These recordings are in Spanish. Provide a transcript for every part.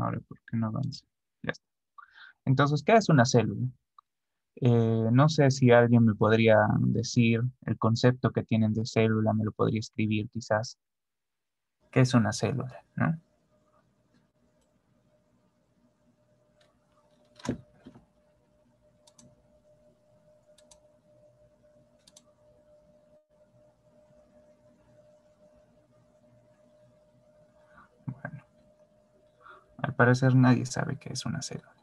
Ahora, ¿por qué no avanza? Ya está. Entonces, ¿qué es una célula? No sé si alguien me podría decir el concepto que tienen de célula, me lo podría escribir quizás. ¿Qué es una célula? ¿No? Bueno, al parecer nadie sabe qué es una célula,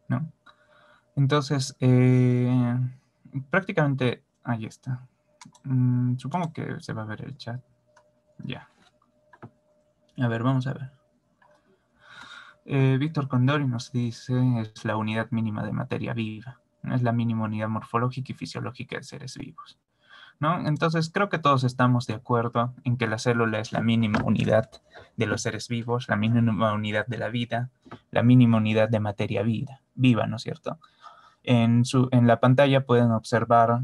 ¿no? Entonces, prácticamente ahí está. Supongo que se va a ver el chat. Ya. A ver, vamos a ver. Víctor Condori nos dice, es la unidad mínima de materia viva. Es la mínima unidad morfológica y fisiológica de seres vivos, ¿no? Entonces, creo que todos estamos de acuerdo en que la célula es la mínima unidad de los seres vivos, la mínima unidad de la vida, la mínima unidad de materia viva, ¿no es cierto? En la pantalla pueden observar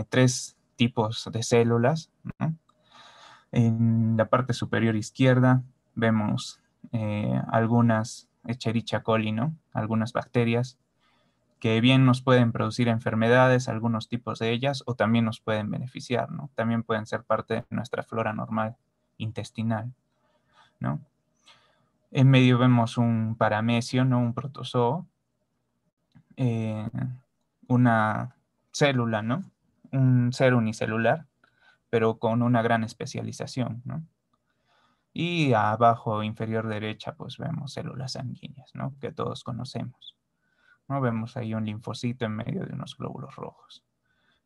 tres tipos de células, ¿no? En la parte superior izquierda vemos algunas Escherichia coli, ¿no? Algunas bacterias que bien nos pueden producir enfermedades, algunos tipos de ellas, o también nos pueden beneficiar, ¿no? También pueden ser parte de nuestra flora normal intestinal, ¿no? En medio vemos un paramecio, ¿no? Un protozoo, eh, una célula, ¿no? Un ser unicelular, pero con una gran especialización, ¿no? Y abajo, inferior derecha, pues vemos células sanguíneas, ¿no? Que todos conocemos, ¿no? Vemos ahí un linfocito en medio de unos glóbulos rojos.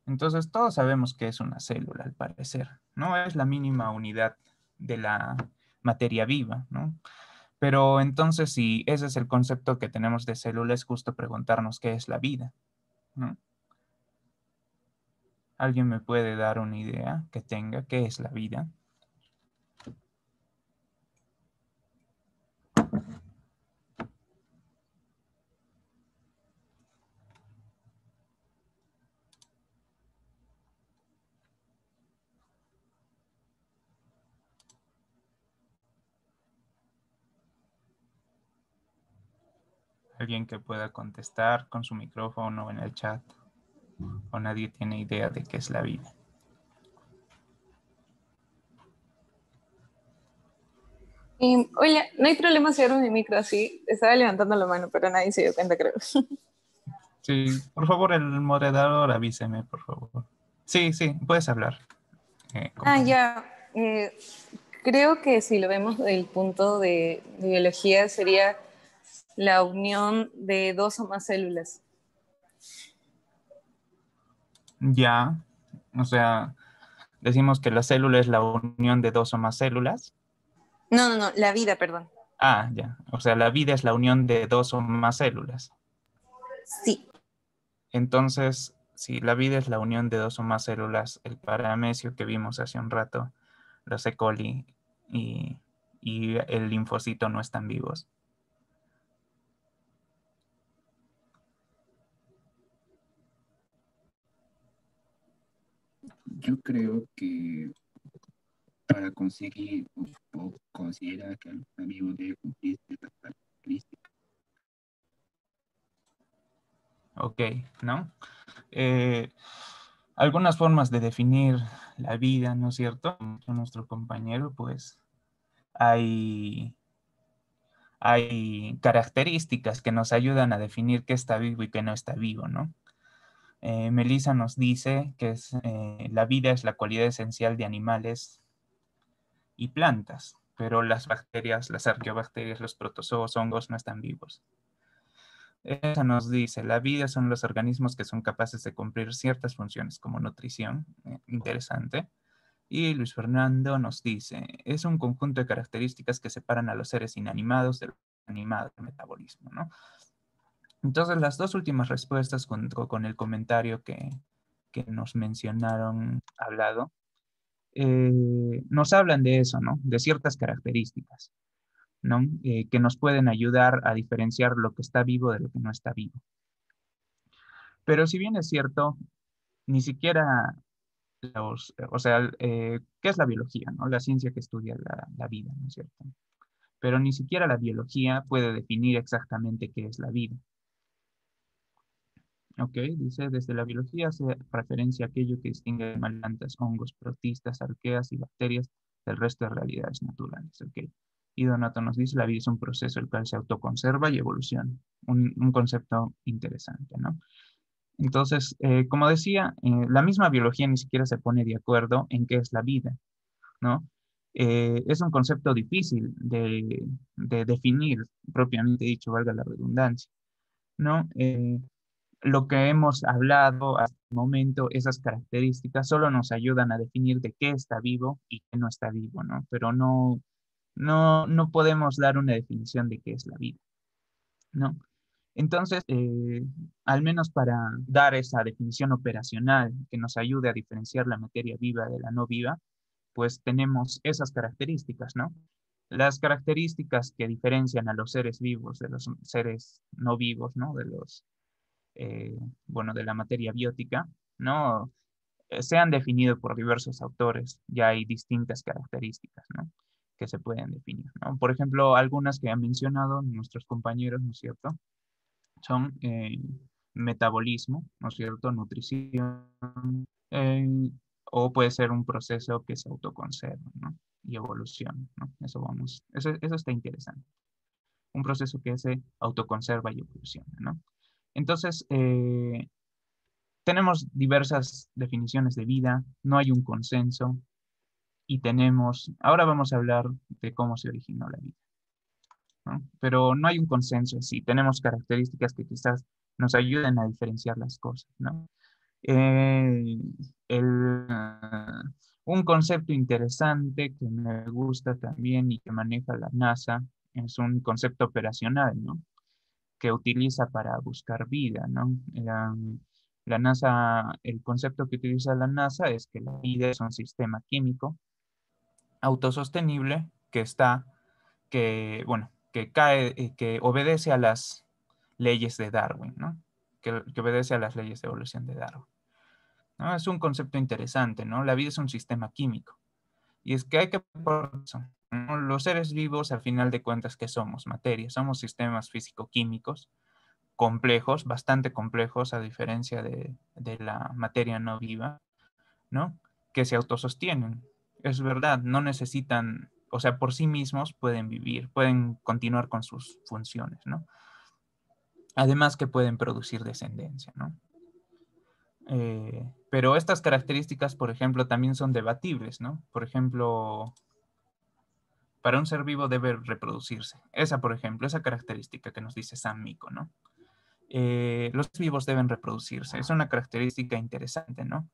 Entonces, todos sabemos que es una célula, al parecer, ¿no? Es la mínima unidad de la materia viva, ¿no? Pero entonces, si ese es el concepto que tenemos de célula, es justo preguntarnos qué es la vida, ¿no? ¿Alguien me puede dar una idea que tenga qué es la vida? ¿Alguien que pueda contestar con su micrófono en el chat? ¿O nadie tiene idea de qué es la vida? Oye, no hay problema si abro mi micro así. Estaba levantando la mano, pero nadie se dio cuenta, creo. Sí, por favor, el moderador avíseme, por favor. Sí, sí, puedes hablar, compañero. Ya. Creo que si lo vemos del punto de biología sería la unión de dos o más células. Ya, o sea, decimos que la célula es la unión de dos o más células. No, no, no, la vida, perdón. Ah, ya, o sea, la vida es la unión de dos o más células. Sí. Entonces, si la vida es la unión de dos o más células, el paramecio que vimos hace un rato, los E. coli y, y el linfocito no están vivos. Yo creo que para conseguir o considera que algún amigo debe cumplir ciertas características. Ok, ¿no? Algunas formas de definir la vida, ¿no es cierto? Nuestro compañero, pues hay características que nos ayudan a definir qué está vivo y qué no está vivo, ¿no? Melissa nos dice que la vida es la cualidad esencial de animales y plantas, pero las bacterias, las arqueobacterias, los protozoos, hongos no están vivos. Esa nos dice, la vida son los organismos que son capaces de cumplir ciertas funciones como nutrición, interesante. Y Luis Fernando nos dice, es un conjunto de características que separan a los seres inanimados de los animados del metabolismo, ¿no? Entonces, las dos últimas respuestas junto con el comentario que nos mencionaron hablado, nos hablan de eso, ¿no? De ciertas características, ¿no? Que nos pueden ayudar a diferenciar lo que está vivo de lo que no está vivo. Pero si bien es cierto, ni siquiera o sea, ¿qué es la biología, no? La ciencia que estudia la vida, ¿no es cierto? pero ni siquiera la biología puede definir exactamente qué es la vida. Ok, dice, desde la biología hace referencia a aquello que distingue plantas, hongos, protistas, arqueas y bacterias del resto de realidades naturales. Ok. Y Donato nos dice, la vida es un proceso el cual se autoconserva y evoluciona. Un concepto interesante, ¿no? Entonces, como decía, la misma biología ni siquiera se pone de acuerdo en qué es la vida, ¿no? Es un concepto difícil de definir, propiamente dicho, valga la redundancia, ¿no? Lo que hemos hablado hasta el momento, esas características solo nos ayudan a definir de qué está vivo y qué no está vivo, ¿no? Pero no podemos dar una definición de qué es la vida, ¿no? Entonces, al menos para dar esa definición operacional que nos ayude a diferenciar la materia viva de la no viva, pues tenemos esas características, ¿no? Las características que diferencian a los seres vivos de los seres no vivos, ¿no? De los, bueno, de la materia biótica, ¿no? Se han definido por diversos autores, ya hay distintas características, ¿no? Que se pueden definir, ¿no? Por ejemplo, algunas que han mencionado nuestros compañeros, ¿no es cierto? Son metabolismo, ¿no es cierto? Nutrición, eh, o puede ser un proceso que se autoconserva, ¿no? Y evolución, ¿no? Eso está interesante. Un proceso que se autoconserva y evoluciona, ¿no? Entonces, tenemos diversas definiciones de vida, no hay un consenso y ahora vamos a hablar de cómo se originó la vida, ¿no? Pero no hay un consenso así, tenemos características que quizás nos ayuden a diferenciar las cosas, ¿no? Eh, el, ah, un concepto interesante que me gusta también y que maneja la NASA es un concepto operacional, ¿no? Que utiliza para buscar vida, ¿no? La NASA, el concepto que utiliza la NASA es que la vida es un sistema químico autosostenible bueno, que obedece a las leyes de Darwin, ¿no? Que obedece a las leyes de evolución de Darwin, ¿no? Es un concepto interesante, ¿no? La vida es un sistema químico. Y es que hay que por eso, ¿no? Los seres vivos, al final de cuentas, ¿qué somos? Materia, somos sistemas físico-químicos complejos, bastante complejos, a diferencia de la materia no viva, ¿no? Que se autosostienen. Es verdad, no necesitan, o sea, por sí mismos pueden vivir, pueden continuar con sus funciones, ¿no? Además que pueden producir descendencia, ¿no? Pero estas características, por ejemplo, también son debatibles, ¿no? Por ejemplo, para un ser vivo debe reproducirse. Esa, por ejemplo, esa característica que nos dice San Mico, ¿no? Los vivos deben reproducirse. Es una característica interesante, ¿no?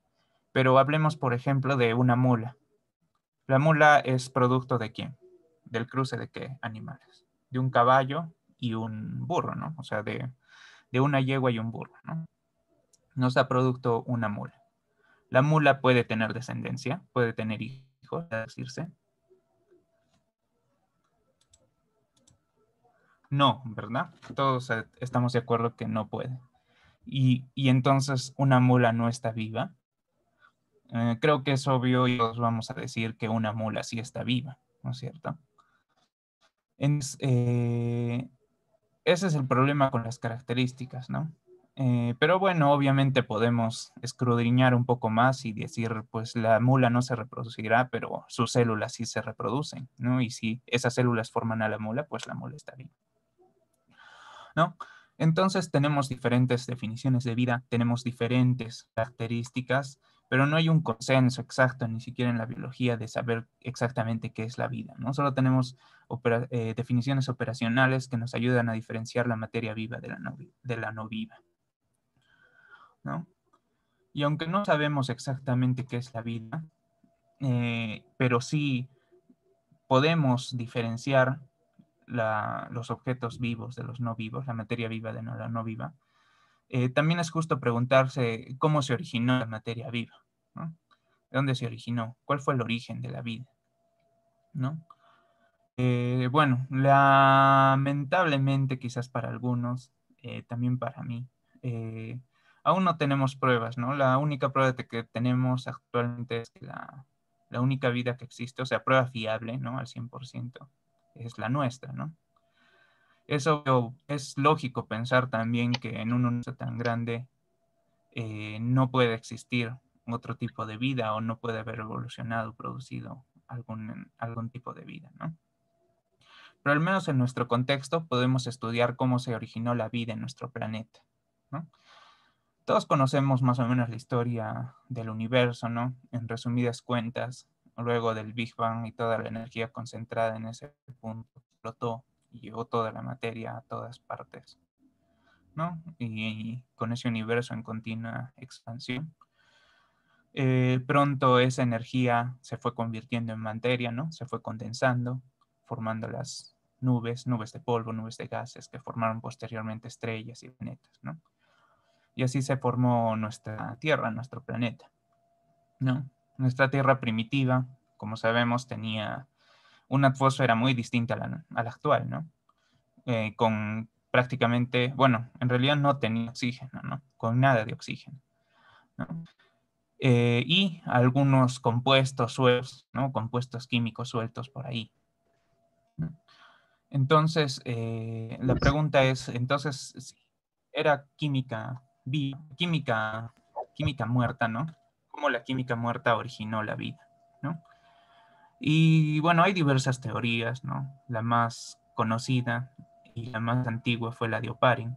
Pero hablemos, por ejemplo, de una mula. La mula es producto ¿de quién? ¿Del cruce de qué animales? De un caballo y un burro, ¿no? O sea, de una yegua y un burro, ¿no? Nos da producto una mula. La mula puede tener descendencia, puede tener hijos, a decirse. No, ¿verdad? Todos estamos de acuerdo que no puede. Y entonces una mula no está viva. Creo que es obvio y todos vamos a decir que una mula sí está viva, ¿no es cierto? Ese es el problema con las características, ¿no? Pero bueno, obviamente podemos escudriñar un poco más y decir, pues la mula no se reproducirá, pero sus células sí se reproducen, ¿no? Y si esas células forman a la mula, pues la mula está viva, ¿no? Entonces tenemos diferentes definiciones de vida, tenemos diferentes características, pero no hay un consenso exacto, ni siquiera en la biología, de saber exactamente qué es la vida, ¿no? Solo tenemos definiciones operacionales que nos ayudan a diferenciar la materia viva de la no viva, ¿no? Y aunque no sabemos exactamente qué es la vida, pero sí podemos diferenciar los objetos vivos de los no vivos, la materia viva de la no viva. También es justo preguntarse cómo se originó la materia viva, ¿no? ¿De dónde se originó? ¿Cuál fue el origen de la vida? ¿No? Bueno, lamentablemente quizás para algunos, también para mí, aún no tenemos pruebas, ¿no? La única prueba que tenemos actualmente es que la única vida que existe, o sea, prueba fiable, ¿no? Al 100%, es la nuestra, ¿no? Eso es lógico pensar también que en un universo tan grande no puede existir otro tipo de vida o no puede haber evolucionado, producido algún tipo de vida, ¿no? Pero al menos en nuestro contexto podemos estudiar cómo se originó la vida en nuestro planeta, ¿no? Todos conocemos más o menos la historia del universo, ¿no? En resumidas cuentas, luego del Big Bang y toda la energía concentrada en ese punto explotó y llevó toda la materia a todas partes, ¿no? Y con ese universo en continua expansión. Pronto esa energía se fue convirtiendo en materia, ¿no? Se fue condensando, formando las nubes de polvo, nubes de gases que formaron posteriormente estrellas y planetas, ¿no? Y así se formó nuestra Tierra, nuestro planeta, ¿no? Nuestra Tierra primitiva, como sabemos, tenía una atmósfera muy distinta a la actual, ¿no? Con prácticamente, bueno, en realidad no tenía oxígeno, ¿no? Con nada de oxígeno, ¿no? Y algunos compuestos sueltos, ¿no? Compuestos químicos sueltos por ahí, ¿no? Entonces, la pregunta es, entonces, si era química viva, química muerta, ¿no? ¿Cómo la química muerta originó la vida, ¿no? Y bueno, hay diversas teorías, ¿no? La más conocida y la más antigua fue la de Oparin,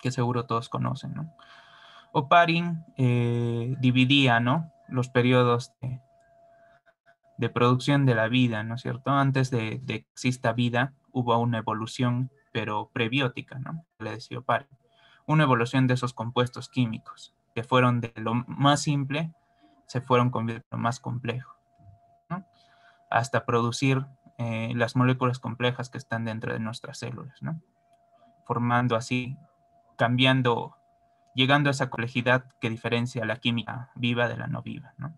que seguro todos conocen, ¿no? Oparin dividía, ¿no? Los periodos de producción de la vida, ¿no es cierto? Antes de que exista vida, hubo una evolución, pero prebiótica, ¿no? Le decía Oparin. Una evolución de esos compuestos químicos, que fueron de lo más simple, se fueron convirtiendo en lo más complejo, ¿no? Hasta producir las moléculas complejas que están dentro de nuestras células, ¿no? Formando así, cambiando, llegando a esa complejidad que diferencia la química viva de la no viva, ¿no?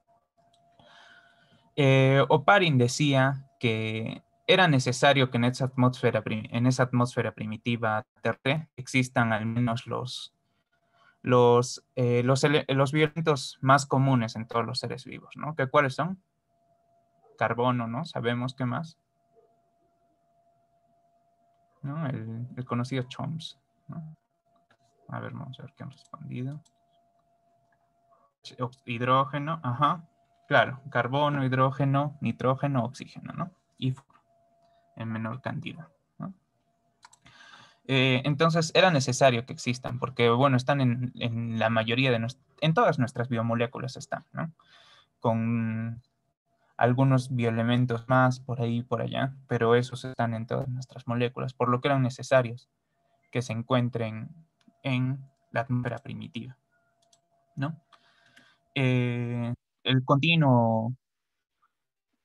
Oparin decía que era necesario que en esa atmósfera primitiva terrestre existan al menos los violentos más comunes en todos los seres vivos, ¿no? ¿Que cuáles son? Carbono, ¿no? Sabemos qué más, ¿no? El conocido CHOMS, ¿no? A ver, vamos a ver qué han respondido. Hidrógeno, ajá. Claro, carbono, hidrógeno, nitrógeno, oxígeno, ¿no? Y en menor cantidad, ¿no? Entonces era necesario que existan, porque bueno, están en la mayoría en todas nuestras biomoléculas están, ¿no? Con algunos bioelementos más por ahí y por allá, pero esos están en todas nuestras moléculas, por lo que eran necesarios que se encuentren en la atmósfera primitiva, ¿no? Eh, el continuo,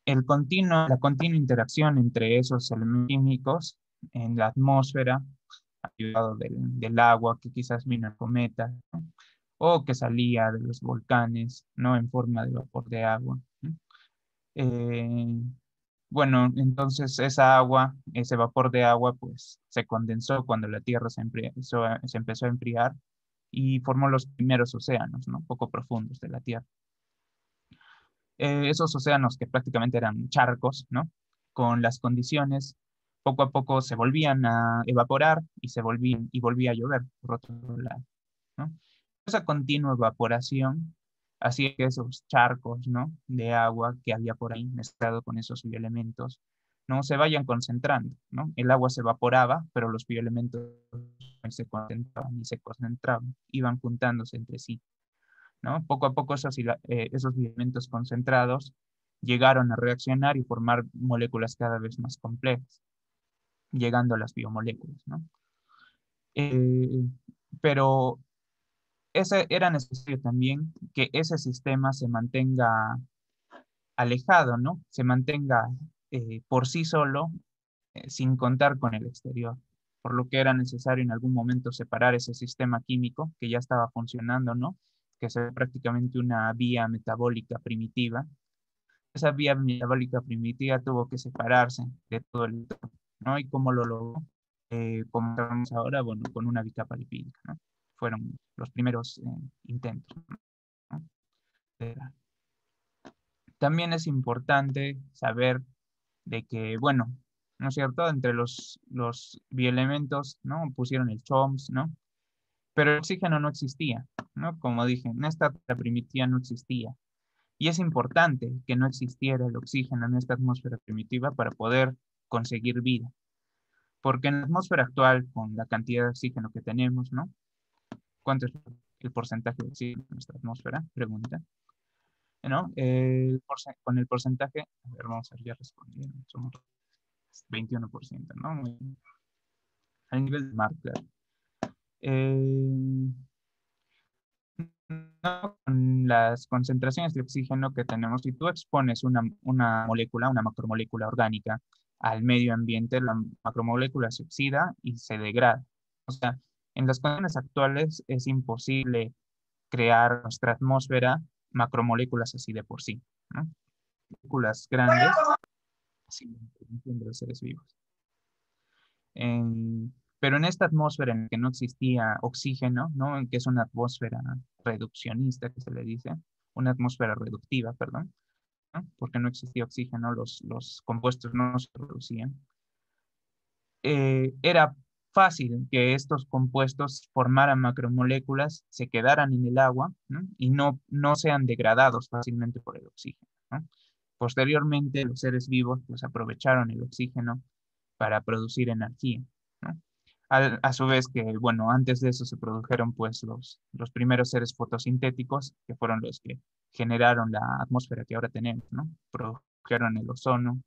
la continua interacción entre esos elementos químicos en la atmósfera, ayudado del agua que quizás vino el cometa, ¿no? O que salía de los volcanes, ¿no? En forma de vapor de agua, ¿no? Eh, bueno, entonces esa agua, ese vapor de agua, pues se condensó cuando la Tierra se empezó a enfriar y formó los primeros océanos, ¿no? Poco profundos de la Tierra. Esos océanos que prácticamente eran charcos, ¿no? Con las condiciones, poco a poco se volvían a evaporar y volvía a llover por otro lado, ¿no? Esa continua evaporación hacía que esos charcos, ¿no? De agua que había por ahí mezclado con esos bioelementos, ¿no? Se vayan concentrando, ¿no? El agua se evaporaba, pero los bioelementos se concentraban, iban juntándose entre sí, ¿no? Poco a poco esos bioelementos concentrados llegaron a reaccionar y formar moléculas cada vez más complejas, llegando a las biomoléculas, ¿no? Eh, pero era necesario también que ese sistema se mantenga alejado, ¿no? Se mantenga por sí solo, sin contar con el exterior, por lo que era necesario en algún momento separar ese sistema químico que ya estaba funcionando, ¿no? Que es prácticamente una vía metabólica primitiva. Esa vía metabólica primitiva tuvo que separarse de todo el entorno, ¿no? ¿Y cómo lo logró? Como sabemos ahora, bueno, con una bicapa lipídica, ¿no? Fueron los primeros intentos, ¿no? También es importante saber de que, bueno, ¿no es cierto? Entre los bioelementos, ¿no? Pusieron el CHOMS, ¿no? Pero el oxígeno no existía, ¿no? Como dije, en esta primitiva no existía. Y es importante que no existiera el oxígeno en esta atmósfera primitiva para poder conseguir vida. Porque en la atmósfera actual, con la cantidad de oxígeno que tenemos, ¿no? ¿Cuánto es el porcentaje de oxígeno en nuestra atmósfera? Pregunta. ¿No? Con el porcentaje, a ver, vamos a ver, ya respondieron, somos 21%, ¿no? Al nivel de mar, claro. No, con las concentraciones de oxígeno que tenemos, si tú expones una molécula, una macromolécula orgánica al medio ambiente, la macromolécula se oxida y se degrada. O sea, en las condiciones actuales es imposible crear nuestra atmósfera macromoléculas así de por sí, ¿no? Moléculas grandes sin la intervención de los seres vivos. Pero en esta atmósfera en la que no existía oxígeno, ¿no? Que es una atmósfera reduccionista, que se le dice, una atmósfera reductiva, perdón, ¿no? Porque no existía oxígeno, los compuestos no se producían. Era fácil que estos compuestos formaran macromoléculas, se quedaran en el agua, ¿no? Y no sean degradados fácilmente por el oxígeno, ¿no? Posteriormente, los seres vivos pues, aprovecharon el oxígeno para producir energía, ¿no? A su vez que, bueno, antes de eso se produjeron pues los primeros seres fotosintéticos, que fueron los que generaron la atmósfera que ahora tenemos, ¿no? Produjeron el ozono,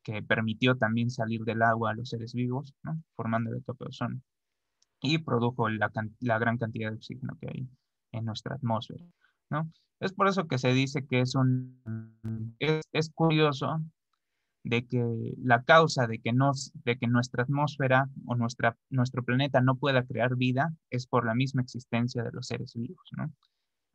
que permitió también salir del agua a los seres vivos, ¿no? Formando el tope de ozono. Y produjo la gran cantidad de oxígeno que hay en nuestra atmósfera, ¿no? Es por eso que se dice que es curioso de que la causa de que nuestra atmósfera o nuestro planeta no pueda crear vida es por la misma existencia de los seres vivos, ¿no?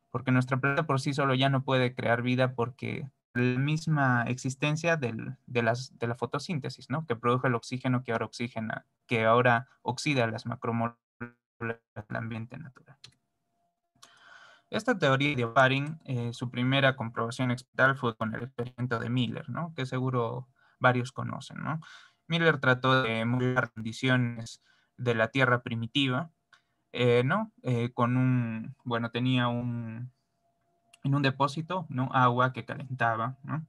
Porque nuestro planeta por sí solo ya no puede crear vida porque la misma existencia de la fotosíntesis, ¿no? Que produjo el oxígeno que ahora oxida las macromoléculas del ambiente natural. Esta teoría de Oparin, su primera comprobación experimental fue con el experimento de Miller, ¿no? Que seguro varios conocen, ¿no? Miller trató de emular condiciones de la Tierra primitiva, ¿no? Tenía en un depósito, ¿no? Agua que calentaba, ¿no?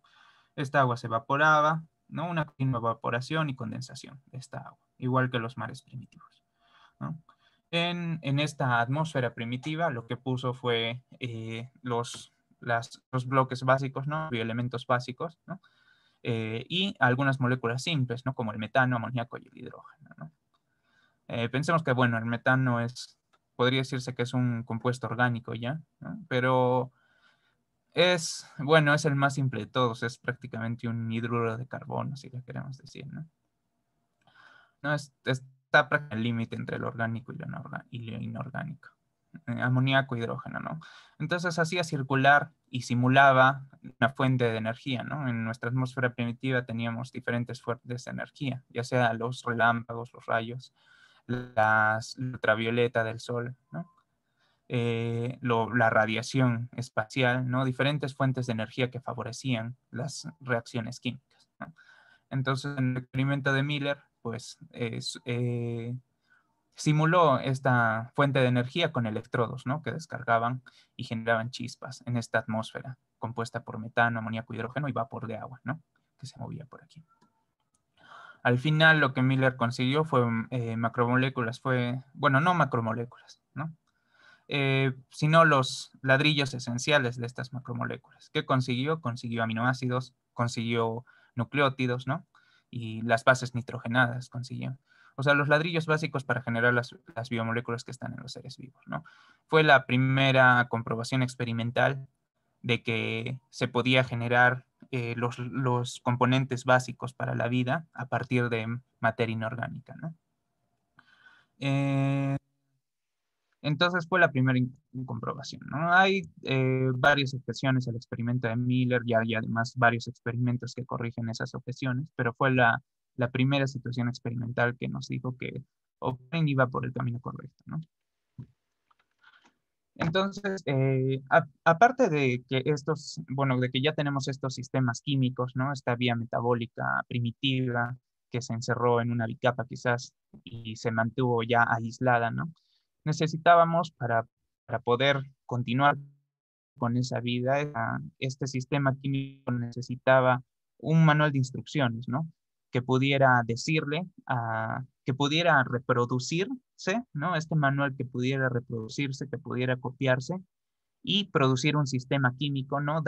Esta agua se evaporaba, ¿no? Una continua evaporación y condensación de esta agua, igual que los mares primitivos, ¿no? En esta atmósfera primitiva lo que puso fue los bloques básicos, ¿no? Bioelementos básicos, ¿no? Y algunas moléculas simples, ¿no? Como el metano, amoníaco y el hidrógeno, ¿no? Pensemos que, bueno, el metano podría decirse que es un compuesto orgánico ya, ¿no? Pero es el más simple de todos, es prácticamente un hidruro de carbono, si le queremos decir, ¿no? No, está prácticamente el límite entre lo orgánico y lo inorgánico. Amoníaco, hidrógeno, ¿no? Entonces hacía circular y simulaba una fuente de energía, ¿no? En nuestra atmósfera primitiva teníamos diferentes fuentes de energía, ya sea los relámpagos, los rayos, la ultravioleta del sol, ¿no? La radiación espacial, ¿no? Diferentes fuentes de energía que favorecían las reacciones químicas, ¿no? Entonces, en el experimento de Miller, pues, simuló esta fuente de energía con electrodos, ¿no? Que descargaban y generaban chispas en esta atmósfera compuesta por metano, amoníaco, hidrógeno y vapor de agua, ¿no? Que se movía por aquí. Al final, lo que Miller consiguió fue macromoléculas, no macromoléculas, ¿no? Sino los ladrillos esenciales de estas macromoléculas. ¿Qué consiguió? Consiguió aminoácidos, consiguió nucleótidos, ¿no? Y las bases nitrogenadas consiguió. O sea, los ladrillos básicos para generar las biomoléculas que están en los seres vivos, ¿no? Fue la primera comprobación experimental de que se podía generar los componentes básicos para la vida a partir de materia inorgánica, ¿no? Entonces fue la primera comprobación, ¿no? Hay varias objeciones al experimento de Miller y además varios experimentos que corrigen esas objeciones, pero fue la primera situación experimental que nos dijo que Oparin iba por el camino correcto, ¿no? Entonces, aparte de que de que ya tenemos estos sistemas químicos, ¿no? Esta vía metabólica primitiva que se encerró en una bicapa quizás y se mantuvo ya aislada, ¿no? Necesitábamos para poder continuar con esa vida, este sistema químico necesitaba un manual de instrucciones, ¿no? Que pudiera decirle, que pudiera reproducirse, ¿no? Este manual que pudiera reproducirse, que pudiera copiarse y producir un sistema químico, ¿no?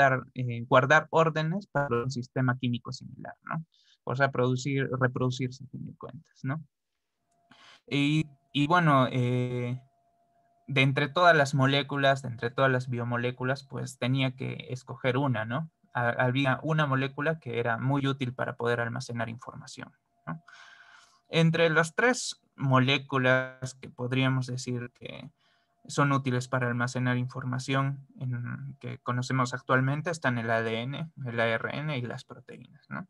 Guardar órdenes para un sistema químico similar, ¿no? O sea, reproducirse, a fin de cuentas, ¿no? Y bueno, de entre todas las moléculas, de entre todas las biomoléculas, pues tenía que escoger una, ¿no? Había una molécula que era muy útil para poder almacenar información, ¿no? Entre las tres moléculas que podríamos decir que son útiles para almacenar información que conocemos actualmente están el ADN, el ARN y las proteínas, ¿no?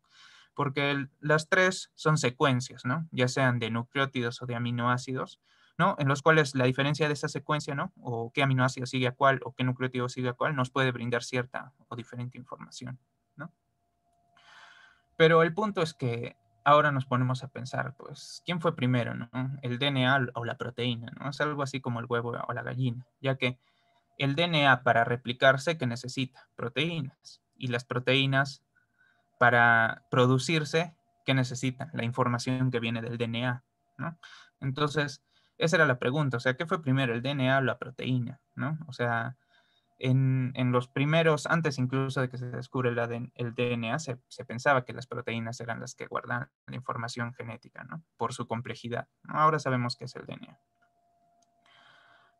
Porque las tres son secuencias, ¿no? Ya sean de nucleótidos o de aminoácidos, ¿no? En los cuales la diferencia de esa secuencia, ¿no? O qué aminoácido sigue a cuál o qué nucleótido sigue a cuál, nos puede brindar cierta o diferente información, ¿no? Pero el punto es que ahora nos ponemos a pensar, pues, ¿quién fue primero, ¿no? ¿El DNA o la proteína, ¿no? Es algo así como el huevo o la gallina, ya que el DNA para replicarse, ¿qué necesita? Proteínas. Y las proteínas para producirse, ¿qué necesitan? La información que viene del DNA, ¿no? Entonces, esa era la pregunta, o sea, ¿qué fue primero, el DNA o la proteína, ¿no? O sea, en los primeros, antes incluso de que se descubre el DNA, se pensaba que las proteínas eran las que guardan la información genética, ¿no? Por su complejidad, ¿no? Ahora sabemos que es el DNA,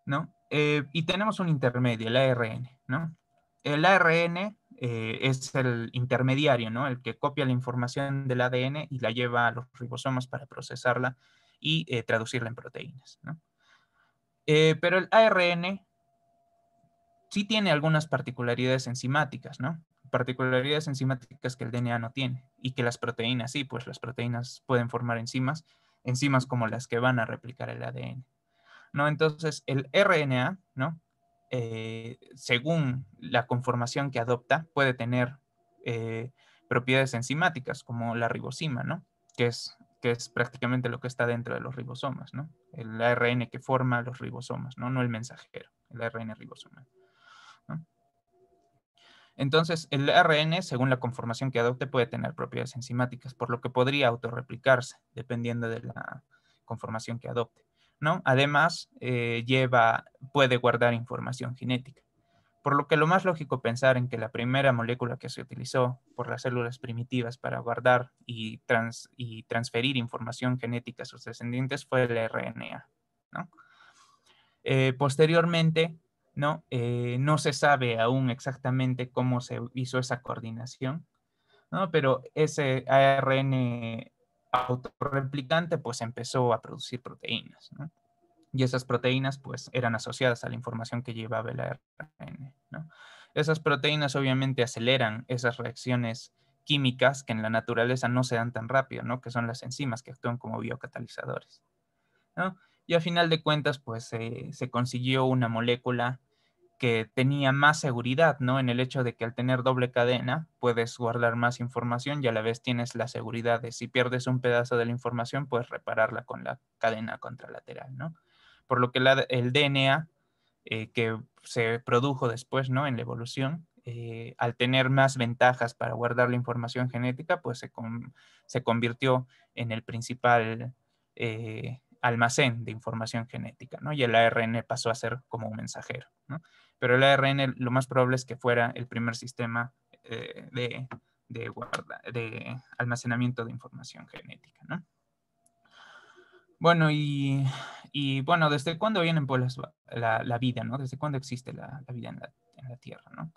¿no? Y tenemos un intermedio, el ARN, ¿no? El ARN es el intermediario, ¿no? El que copia la información del ADN y la lleva a los ribosomas para procesarla y traducirla en proteínas, ¿no? Pero el ARN sí tiene algunas particularidades enzimáticas, ¿no? Particularidades enzimáticas que el DNA no tiene y que las proteínas sí, pues las proteínas pueden formar enzimas como las que van a replicar el ADN, ¿no? Entonces, el RNA, ¿no? Según la conformación que adopta, puede tener propiedades enzimáticas, como la ribosima, ¿no? Que es prácticamente lo que está dentro de los ribosomas, ¿no? El ARN que forma los ribosomas, ¿no? No el mensajero, el ARN ribosomal, ¿no? Entonces, el ARN, según la conformación que adopte, puede tener propiedades enzimáticas, por lo que podría autorreplicarse, dependiendo de la conformación que adopte, ¿no? Además, puede guardar información genética, por lo que lo más lógico pensar en que la primera molécula que se utilizó por las células primitivas para guardar y transferir información genética a sus descendientes fue el RNA, ¿no? Posteriormente, ¿no? No se sabe aún exactamente cómo se hizo esa coordinación, ¿no? Pero ese ARN autorreplicante pues empezó a producir proteínas, ¿no? Y esas proteínas pues eran asociadas a la información que llevaba el ARN, ¿no? Esas proteínas obviamente aceleran esas reacciones químicas que en la naturaleza no se dan tan rápido, ¿no? Que son las enzimas que actúan como biocatalizadores, ¿no? Y a final de cuentas, pues se consiguió una molécula que tenía más seguridad, ¿no? En el hecho de que al tener doble cadena puedes guardar más información y a la vez tienes la seguridad de si pierdes un pedazo de la información, puedes repararla con la cadena contralateral, ¿no? Por lo que el DNA que se produjo después, ¿no? En la evolución, al tener más ventajas para guardar la información genética, pues se convirtió en el principal almacén de información genética, ¿no? Y el ARN pasó a ser como un mensajero, ¿no? Pero el ARN lo más probable es que fuera el primer sistema de almacenamiento de información genética, ¿no? Bueno, y bueno, ¿desde cuándo vienen pues la vida, ¿no? ¿Desde cuándo existe la vida en la Tierra, ¿no?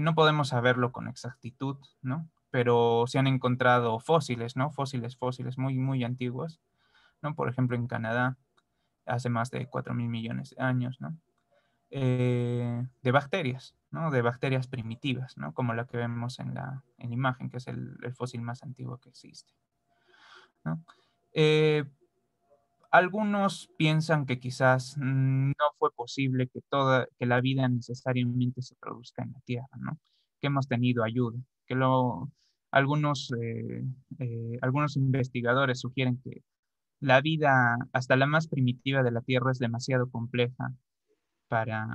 No podemos saberlo con exactitud, ¿no? Pero se han encontrado fósiles, ¿no? Fósiles muy, muy antiguos, ¿no? Por ejemplo, en Canadá, hace más de 4.000 millones de años, ¿no? De bacterias, ¿no? De bacterias primitivas, ¿no? Como la que vemos en la imagen, que es el fósil más antiguo que existe, ¿no? Algunos piensan que quizás no fue posible que la vida necesariamente se produzca en la Tierra, ¿no? Que hemos tenido ayuda, algunos investigadores sugieren que la vida, hasta la más primitiva de la Tierra, para,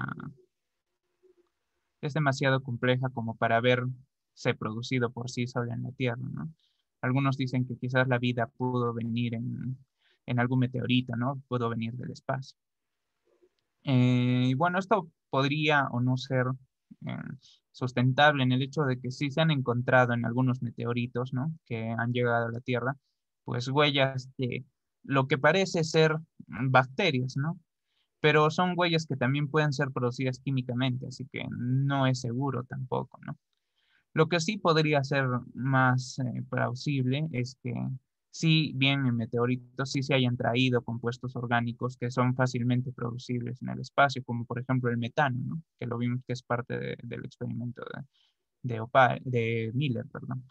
es demasiado compleja como para haberse producido por sí sola en la Tierra, ¿no? Algunos dicen que quizás la vida pudo venir en algún meteorito, ¿no? Pudo venir del espacio. Y bueno, esto podría o no ser eh, sustentable en el hecho de que sí se han encontrado en algunos meteoritos, ¿no? Que han llegado a la Tierra, pues huellas de lo que parece ser bacterias, ¿no? Pero son huellas que también pueden ser producidas químicamente, así que no es seguro tampoco, ¿no? Lo que sí podría ser más plausible es que sí, bien en meteoritos, sí se hayan traído compuestos orgánicos que son fácilmente producibles en el espacio, como por ejemplo el metano, ¿no? Que lo vimos que es parte del experimento de Miller, perdón.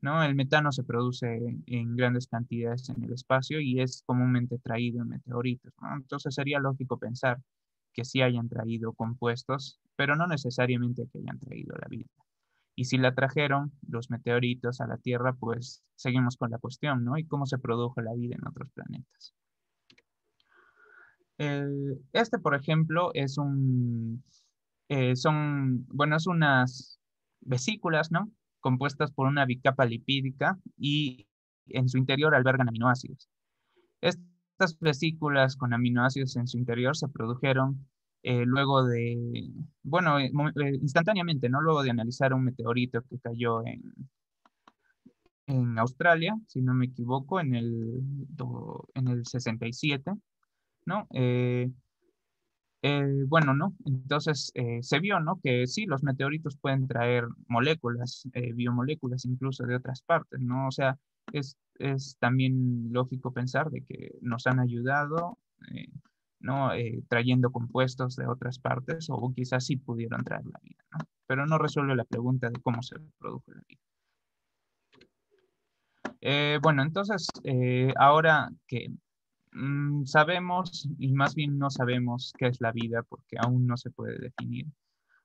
¿No? El metano se produce en grandes cantidades en el espacio y es comúnmente traído en meteoritos, ¿no? Entonces sería lógico pensar que sí hayan traído compuestos, pero no necesariamente que hayan traído la vida. Y si la trajeron los meteoritos a la Tierra, pues seguimos con la cuestión, ¿no? ¿Y cómo se produjo la vida en otros planetas? Este, por ejemplo, bueno, es unas vesículas, ¿no? Compuestas por una bicapa lipídica y en su interior albergan aminoácidos. Estas vesículas con aminoácidos en su interior se produjeron luego de, bueno, instantáneamente, ¿no? Luego de analizar un meteorito que cayó en Australia, si no me equivoco, en el 67, ¿no? Bueno, ¿no? Entonces se vio, ¿no? Que sí, los meteoritos pueden traer moléculas, biomoléculas incluso de otras partes, ¿no? O sea, es también lógico pensar de que nos han ayudado, ¿no? Trayendo compuestos de otras partes o quizás sí pudieron traer la vida, ¿no? Pero no resuelve la pregunta de cómo se produjo la vida. Bueno, entonces, ahora que sabemos, y más bien no sabemos qué es la vida porque aún no se puede definir,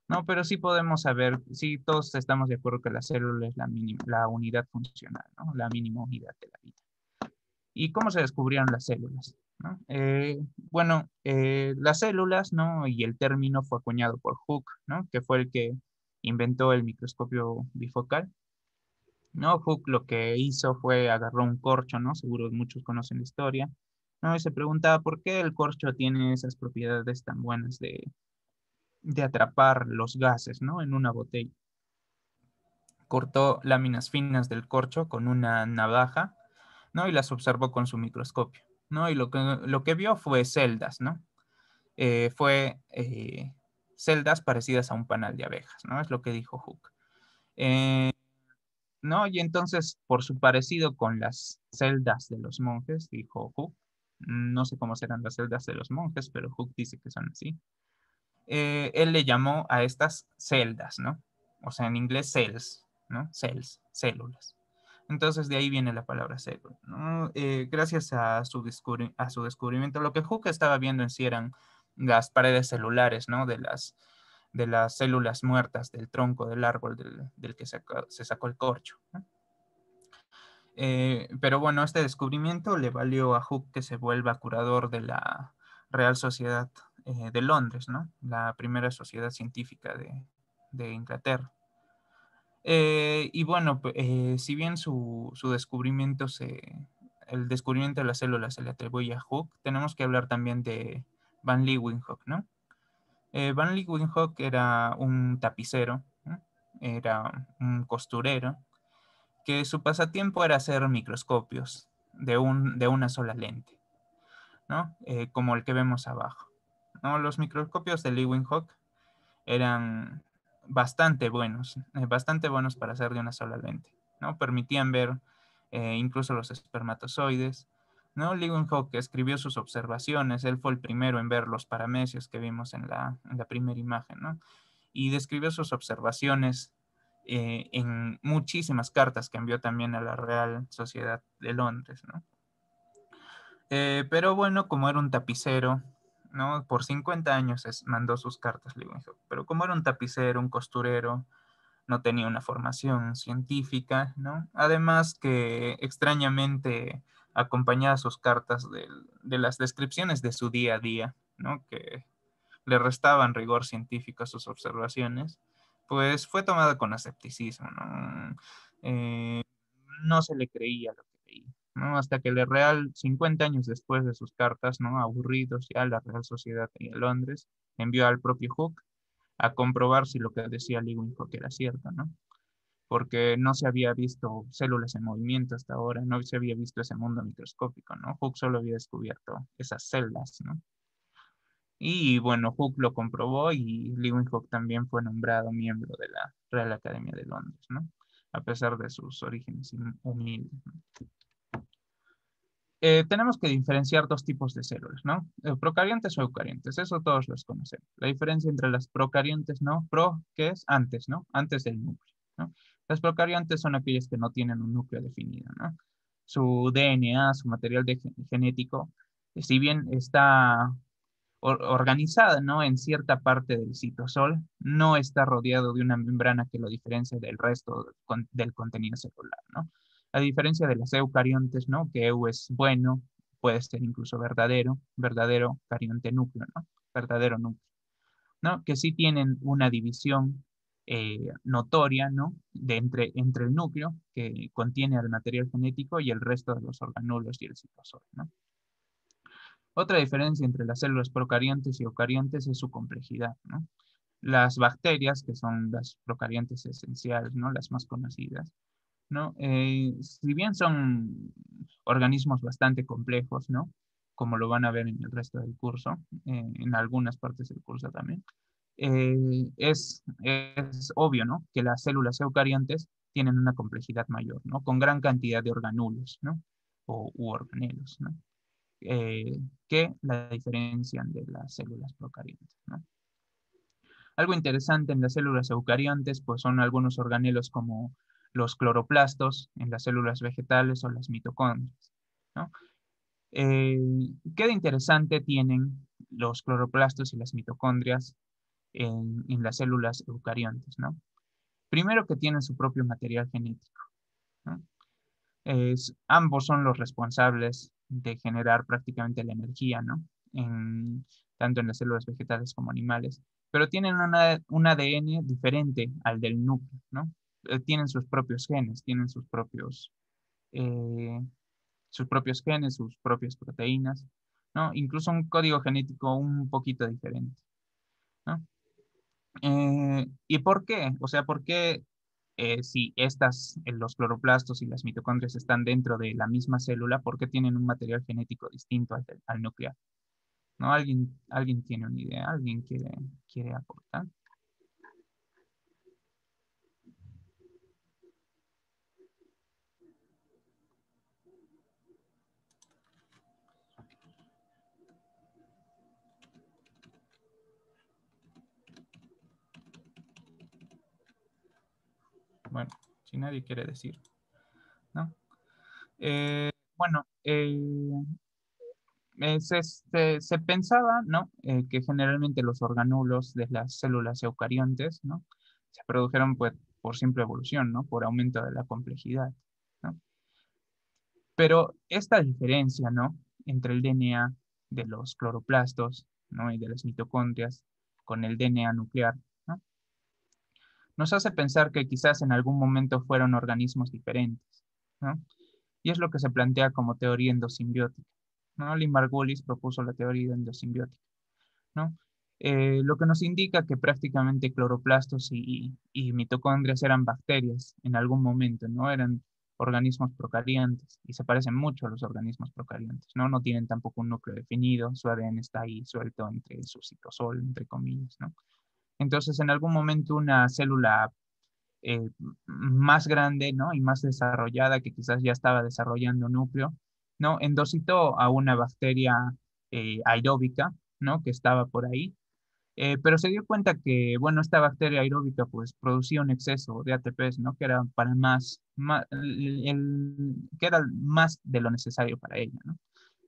¿no? Pero sí podemos saber, sí todos estamos de acuerdo que la célula es la unidad funcional, ¿no? La mínima unidad de la vida. ¿Y cómo se descubrieron las células? ¿No? Bueno, las células, ¿no? Y el término fue acuñado por Hooke, ¿no? Que fue el que inventó el microscopio bifocal. ¿No? Hooke lo que hizo fue agarró un corcho, ¿no? Seguro muchos conocen la historia, ¿no? Y se preguntaba por qué el corcho tiene esas propiedades tan buenas de atrapar los gases, ¿no? En una botella. Cortó láminas finas del corcho con una navaja, ¿no? Y las observó con su microscopio, ¿no? Y lo que vio fue celdas, ¿no? Fue celdas parecidas a un panal de abejas, ¿no? Es lo que dijo Hooke. ¿No? Y entonces, por su parecido con las celdas de los monjes, dijo Hooke, no sé cómo serán las celdas de los monjes, pero Hooke dice que son así. Él le llamó a estas celdas, ¿no? O sea, en inglés cells, ¿no? Cells, células. Entonces, de ahí viene la palabra célula, ¿no? Gracias a su descubrimiento, lo que Hooke estaba viendo en sí eran las paredes celulares, ¿no? De las células muertas del tronco del árbol del que se sacó el corcho, ¿no? Pero bueno, este descubrimiento le valió a Hooke que se vuelva curador de la Real Sociedad de Londres, ¿no? La primera sociedad científica de Inglaterra. Y bueno, si bien su descubrimiento el descubrimiento de las células se le atribuye a Hooke, tenemos que hablar también de Van Leeuwenhoek, ¿no? Van Leeuwenhoek era un tapicero, ¿no? Era un costurero, que su pasatiempo era hacer microscopios de una sola lente, ¿no? Como el que vemos abajo, ¿no? Los microscopios de Leeuwenhoek eran bastante buenos para hacer de una sola lente, ¿no? Permitían ver incluso los espermatozoides, ¿no? Leeuwenhoek escribió sus observaciones, él fue el primero en ver los paramecios que vimos en la primera imagen, ¿no? Y describió sus observaciones en muchísimas cartas que envió también a la Real Sociedad de Londres, ¿no? Pero bueno, como era un tapicero, ¿no? Por 50 años mandó sus cartas Leeuwenhoek, pero como era un tapicero, un costurero, no tenía una formación científica, ¿no? Además que extrañamente acompañaba sus cartas de las descripciones de su día a día, ¿no? Que le restaban rigor científico a sus observaciones, pues fue tomada con escepticismo, ¿no? No se le creía lo que veía, ¿no? Hasta que el Real, 50 años después de sus cartas, ¿no? Aburridos ya, la Real Sociedad de Londres envió al propio Hooke a comprobar si lo que decía Leeuwenhoek era cierto, ¿no? Porque no se había visto células en movimiento hasta ahora, no se había visto ese mundo microscópico, ¿no? Hooke solo había descubierto esas celdas, ¿no? Y bueno, Hooke lo comprobó y Leeuwenhoek también fue nombrado miembro de la Real Academia de Londres, ¿no? A pesar de sus orígenes humildes, ¿no? Tenemos que diferenciar dos tipos de células, ¿no? Procariontes o eucariontes, eso todos los conocemos. La diferencia entre las procariontes, ¿no? Pro, que es antes, ¿no? Antes del núcleo, ¿no? Las procariontes son aquellas que no tienen un núcleo definido, ¿no? Su DNA, su material genético, si bien está organizada, ¿no? En cierta parte del citosol, no está rodeado de una membrana que lo diferencia del resto del contenido celular, ¿no? A diferencia de las eucariontes, ¿no? Que EU es bueno, puede ser incluso verdadero, verdadero carionte núcleo, ¿no? Verdadero núcleo, ¿no? Que sí tienen una división notoria, ¿no? Entre el núcleo, que contiene el material genético, y el resto de los organulos y el citosol, ¿no? Otra diferencia entre las células procariontes y eucariontes es su complejidad, ¿no? Las bacterias, que son las procariontes esenciales, ¿no? Las más conocidas, ¿no? Si bien son organismos bastante complejos, ¿no? Como lo van a ver en el resto del curso, en algunas partes del curso también, es obvio, ¿no? Que las células eucariontes tienen una complejidad mayor, ¿no? Con gran cantidad de organulos, ¿no? U organelos, ¿no? Que la diferencian de las células procariontes, ¿no? Algo interesante en las células eucariontes, pues son algunos organelos como los cloroplastos en las células vegetales o las mitocondrias, ¿no? Eh, ¿Qué de interesante tienen los cloroplastos y las mitocondrias en las células eucariontes, ¿no? Primero que tienen su propio material genético, ¿no? Ambos son los responsables de generar prácticamente la energía, ¿no? Tanto en las células vegetales como animales, pero tienen un ADN diferente al del núcleo, ¿no? Tienen sus propios genes, tienen eh, sus propios genes, sus propias proteínas, ¿no? Incluso un código genético un poquito diferente, ¿no? ¿Y por qué? O sea, ¿por qué si los cloroplastos y las mitocondrias están dentro de la misma célula, por qué tienen un material genético distinto al nuclear? ¿No? ¿Alguien tiene una idea? ¿Alguien quiere aportar? Bueno, si nadie quiere decir, ¿no? Bueno, se pensaba, ¿no? Que generalmente los organulos de las células eucariontes, ¿no? Se produjeron pues, por simple evolución, ¿no? Por aumento de la complejidad, ¿no? Pero esta diferencia, ¿no? Entre el DNA de los cloroplastos, ¿no? Y de las mitocondrias con el DNA nuclear, ¿no? Nos hace pensar que quizás en algún momento fueron organismos diferentes, ¿no? Y es lo que se plantea como teoría endosimbiótica, ¿no? Lee Margulis propuso la teoría endosimbiótica, ¿no? Lo que nos indica que prácticamente cloroplastos y mitocondrias eran bacterias en algún momento, ¿no? Eran organismos procariontes y se parecen mucho a los organismos procariontes, ¿no? No tienen tampoco un núcleo definido, su ADN está ahí suelto entre su citosol, entre comillas, ¿no? Entonces, en algún momento una célula eh, más grande, ¿no? Y más desarrollada, que quizás ya estaba desarrollando núcleo, ¿no? Endocitó a una bacteria aeróbica, ¿no? Que estaba por ahí, pero se dio cuenta que, bueno, esta bacteria aeróbica pues producía un exceso de ATPs, ¿no? Que era para que era más de lo necesario para ella, ¿no?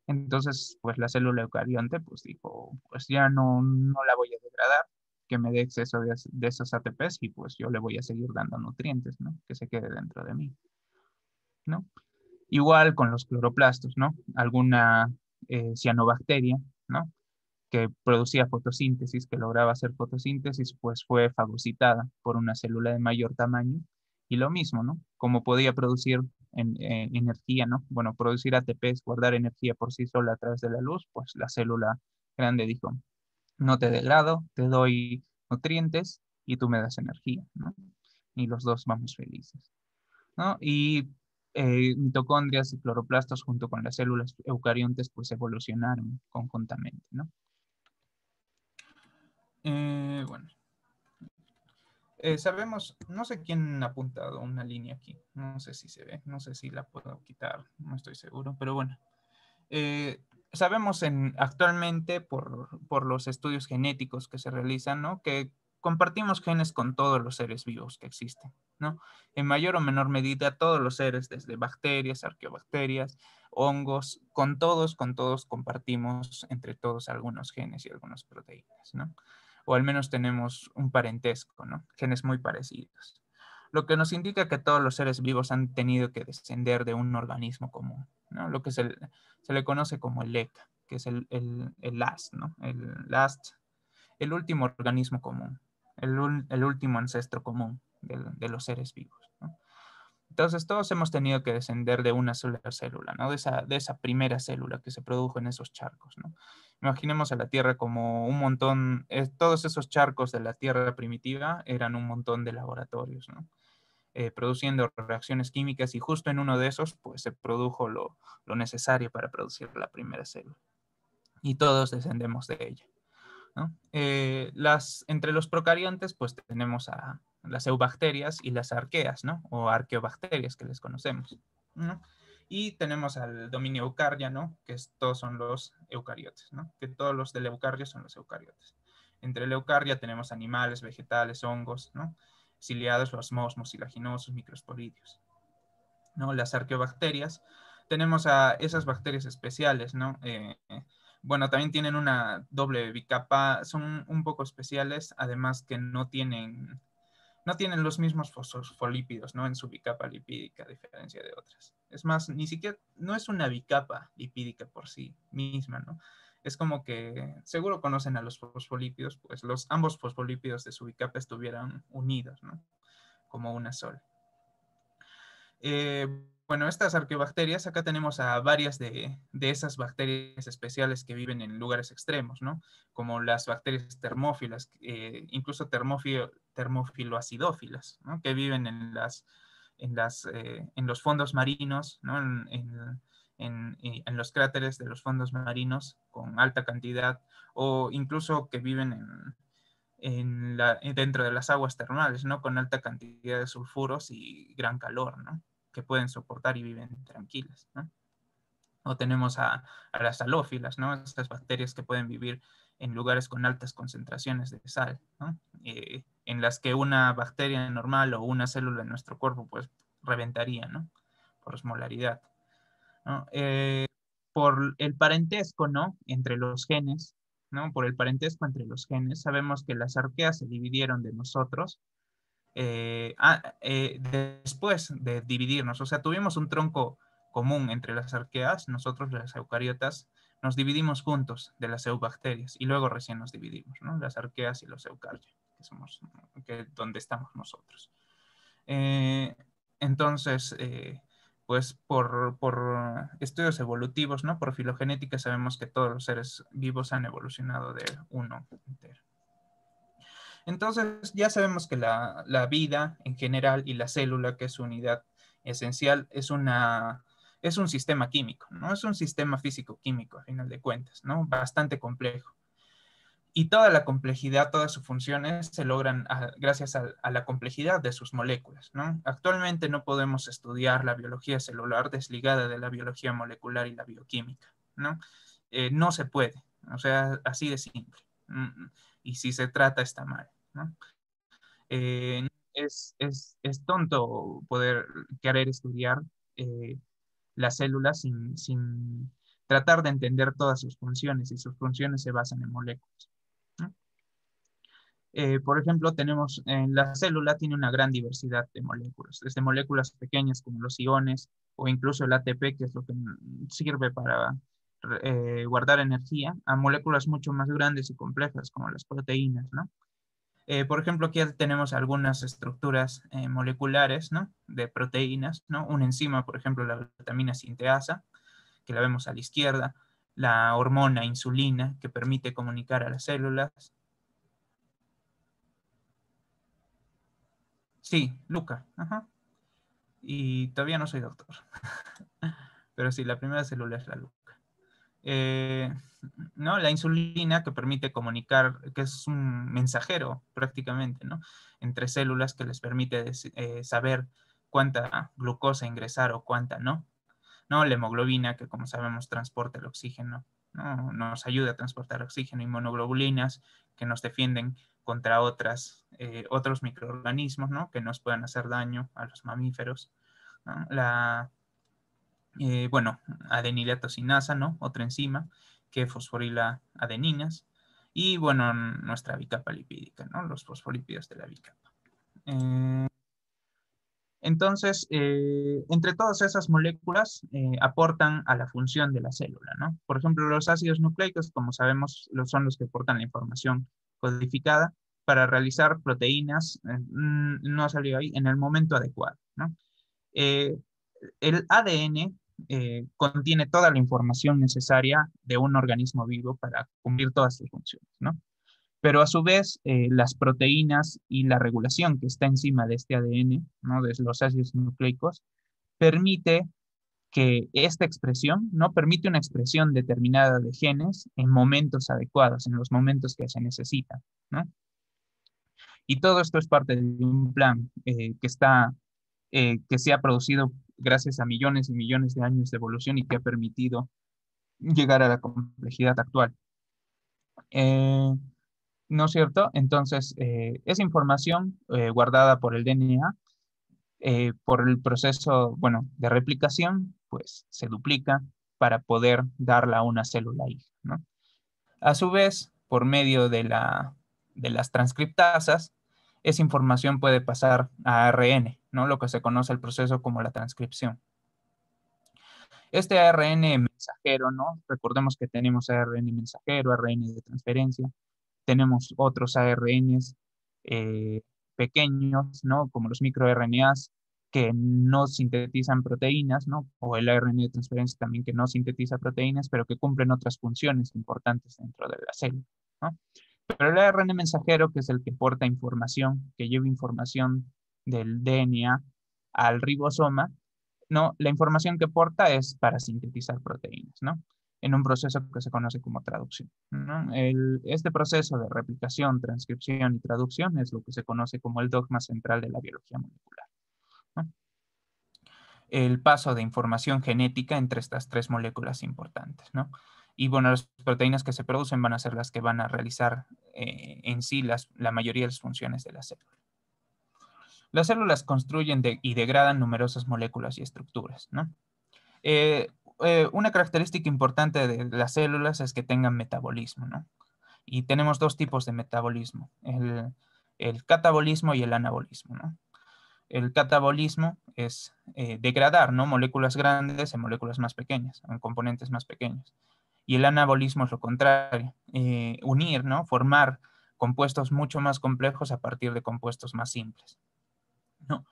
Entonces, pues la célula eucarionte pues dijo, pues ya no la voy a degradar, que me dé exceso de esos ATPs y pues yo le voy a seguir dando nutrientes, ¿no? Que se quede dentro de mí, ¿no? Igual con los cloroplastos, ¿no? Alguna cianobacteria, ¿no? Que producía fotosíntesis, que lograba hacer fotosíntesis, pues fue fagocitada por una célula de mayor tamaño. Y lo mismo, ¿no? Como podía producir energía, ¿no? Bueno, producir ATPs, guardar energía por sí sola a través de la luz, pues la célula grande dijo, no te degrado, te doy nutrientes y tú me das energía, ¿no? Y los dos vamos felices, ¿no? Y mitocondrias y cloroplastos junto con las células eucariontes pues evolucionaron conjuntamente, ¿no? Bueno, sabemos, no sé quién ha apuntado una línea aquí, no sé si se ve, no sé si la puedo quitar, no estoy seguro, pero bueno. Sabemos actualmente por los estudios genéticos que se realizan, ¿no? Que compartimos genes con todos los seres vivos que existen, ¿no? En mayor o menor medida, todos los seres, desde bacterias, arqueobacterias, hongos, con todos compartimos entre todos algunos genes y algunas proteínas, ¿no? O al menos tenemos un parentesco, ¿no? Genes muy parecidos. Lo que nos indica que todos los seres vivos han tenido que descender de un organismo común, ¿no? Lo que se le conoce como el ECA, que es el last, ¿no? El último organismo común, el último ancestro común de los seres vivos, ¿no? Entonces, todos hemos tenido que descender de una sola célula, ¿no? De esa primera célula que se produjo en esos charcos, ¿no? Imaginemos a la Tierra como un montón, todos esos charcos de la Tierra primitiva eran un montón de laboratorios, ¿no? Produciendo reacciones químicas y justo en uno de esos, pues se produjo lo necesario para producir la primera célula. Y todos descendemos de ella, ¿no? Entre los procariontes, pues tenemos a las eubacterias y las arqueas, ¿no? O arqueobacterias que les conocemos, ¿no? Y tenemos al dominio eucarya, ¿no? Que todos son los eucariotes, ¿no? Que todos los del eucarrio son los eucariotes. Entre el eucarya tenemos animales, vegetales, hongos, ¿no? Ciliados, los mosmos, silaginosos, microsporidios, ¿no? Las arqueobacterias, tenemos a esas bacterias especiales, ¿no? Bueno, también tienen una doble bicapa, son un poco especiales, además que no tienen los mismos fosfolípidos, ¿no? En su bicapa lipídica, a diferencia de otras. Es más, ni siquiera, no es una bicapa lipídica por sí misma, ¿no? Es como que, seguro conocen a los fosfolípidos, pues ambos fosfolípidos de su bicapa estuvieran unidos, ¿no? Como una sola. Bueno, estas arqueobacterias, acá tenemos a varias de esas bacterias especiales que viven en lugares extremos, ¿no? Como las bacterias termófilas, incluso termófilo-acidófilas, ¿no? Que viven en los fondos marinos, ¿no? En los cráteres de los fondos marinos con alta cantidad, o incluso que viven dentro de las aguas termales, ¿no? Con alta cantidad de sulfuros y gran calor, ¿no? Que pueden soportar y viven tranquilas, ¿no? O tenemos a las halófilas, ¿no? Estas bacterias que pueden vivir en lugares con altas concentraciones de sal, ¿no? En las que una bacteria normal o una célula en nuestro cuerpo, pues, reventaría, ¿no? Por osmolaridad, ¿no? Por el parentesco, ¿no? Entre los genes, ¿no? Por el parentesco entre los genes, sabemos que las arqueas se dividieron de nosotros después de dividirnos. O sea, tuvimos un tronco común entre las arqueas, nosotros las eucariotas, nos dividimos juntos de las eubacterias y luego recién nos dividimos, ¿no? Las arqueas y los eucarrios, donde estamos nosotros. Entonces, pues por estudios evolutivos, ¿no? Por filogenética sabemos que todos los seres vivos han evolucionado de uno entero. Entonces, ya sabemos que la vida en general y la célula, que es su unidad esencial, es un sistema químico, ¿no? Es un sistema físico-químico, a final de cuentas, ¿no? Bastante complejo. Y toda la complejidad, todas sus funciones se logran gracias a la complejidad de sus moléculas, ¿no? Actualmente no podemos estudiar la biología celular desligada de la biología molecular y la bioquímica, ¿no? No se puede, o sea, así de simple. Y si se trata, está mal, ¿no? Es tonto poder querer estudiar las células sin tratar de entender todas sus funciones, y sus funciones se basan en moléculas, ¿no? Por ejemplo, tenemos en la célula tiene una gran diversidad de moléculas, desde moléculas pequeñas como los iones o incluso el ATP, que es lo que sirve para guardar energía, a moléculas mucho más grandes y complejas como las proteínas, ¿no? Por ejemplo, aquí tenemos algunas estructuras moleculares, ¿no? De proteínas, ¿no? Una enzima, por ejemplo, la vitamina sinteasa, que la vemos a la izquierda, la hormona insulina, que permite comunicar a las células. Sí, Luca. Ajá. Y todavía no soy doctor. Pero sí, la primera célula es la Luca. Eh, ¿No? La insulina que permite comunicar, que es un mensajero prácticamente, ¿no? Entre células que les permite saber cuánta glucosa ingresar o cuánta no. ¿No? La hemoglobina, que como sabemos transporta el oxígeno, ¿no? Nos ayuda a transportar oxígeno, y monoglobulinas que nos defienden contra otros microorganismos, ¿no? Que nos puedan hacer daño a los mamíferos, ¿no? Bueno, adenilatocinasa, ¿no? Otra enzima que fosforila adeninas. Y bueno, nuestra bicapa lipídica, ¿no? Los fosfolípidos de la bicapa. Entonces, entre todas esas moléculas aportan a la función de la célula, ¿no? Por ejemplo, los ácidos nucleicos, como sabemos, son los que aportan la información codificada para realizar proteínas, no salió ahí, en el momento adecuado, ¿no? Eh, el ADN contiene toda la información necesaria de un organismo vivo para cumplir todas sus funciones, ¿no? Pero a su vez, las proteínas y la regulación que está encima de este ADN, ¿no? De los ácidos nucleicos, permite que esta expresión, ¿no? Permite una expresión determinada de genes en momentos adecuados, en los momentos que se necesitan, ¿no? Y todo esto es parte de un plan que se ha producido gracias a millones y millones de años de evolución y que ha permitido llegar a la complejidad actual. Eh, ¿No es cierto? Entonces, esa información guardada por el DNA, por el proceso, bueno, de replicación, pues se duplica para poder darla a una célula hija, ¿no? A su vez, por medio de las transcriptasas, esa información puede pasar a ARN, ¿no? Lo que se conoce el proceso como la transcripción. Este ARN mensajero, ¿no? Recordemos que tenemos ARN mensajero, ARN de transferencia, tenemos otros ARNs pequeños, ¿no? Como los microRNAs que no sintetizan proteínas, ¿no? O el ARN de transferencia también que no sintetiza proteínas, pero que cumplen otras funciones importantes dentro de la célula, ¿no? Pero el ARN mensajero, que es el que porta información, que lleva información del DNA al ribosoma, ¿no? La información que porta es para sintetizar proteínas, ¿no? En un proceso que se conoce como traducción, ¿no? Este proceso de replicación, transcripción y traducción es lo que se conoce como el dogma central de la biología molecular, ¿no? El paso de información genética entre estas tres moléculas importantes, ¿no? Y bueno, las proteínas que se producen van a ser las que van a realizar en sí la mayoría de las funciones de la célula. Las células construyen y degradan numerosas moléculas y estructuras, ¿no? Una característica importante de las células es que tengan metabolismo, ¿no? Y tenemos dos tipos de metabolismo, el catabolismo y el anabolismo, ¿no? El catabolismo es degradar, ¿no? Moléculas grandes en moléculas más pequeñas, en componentes más pequeños. Y el anabolismo es lo contrario, unir, ¿no? Formar compuestos mucho más complejos a partir de compuestos más simples, ¿no?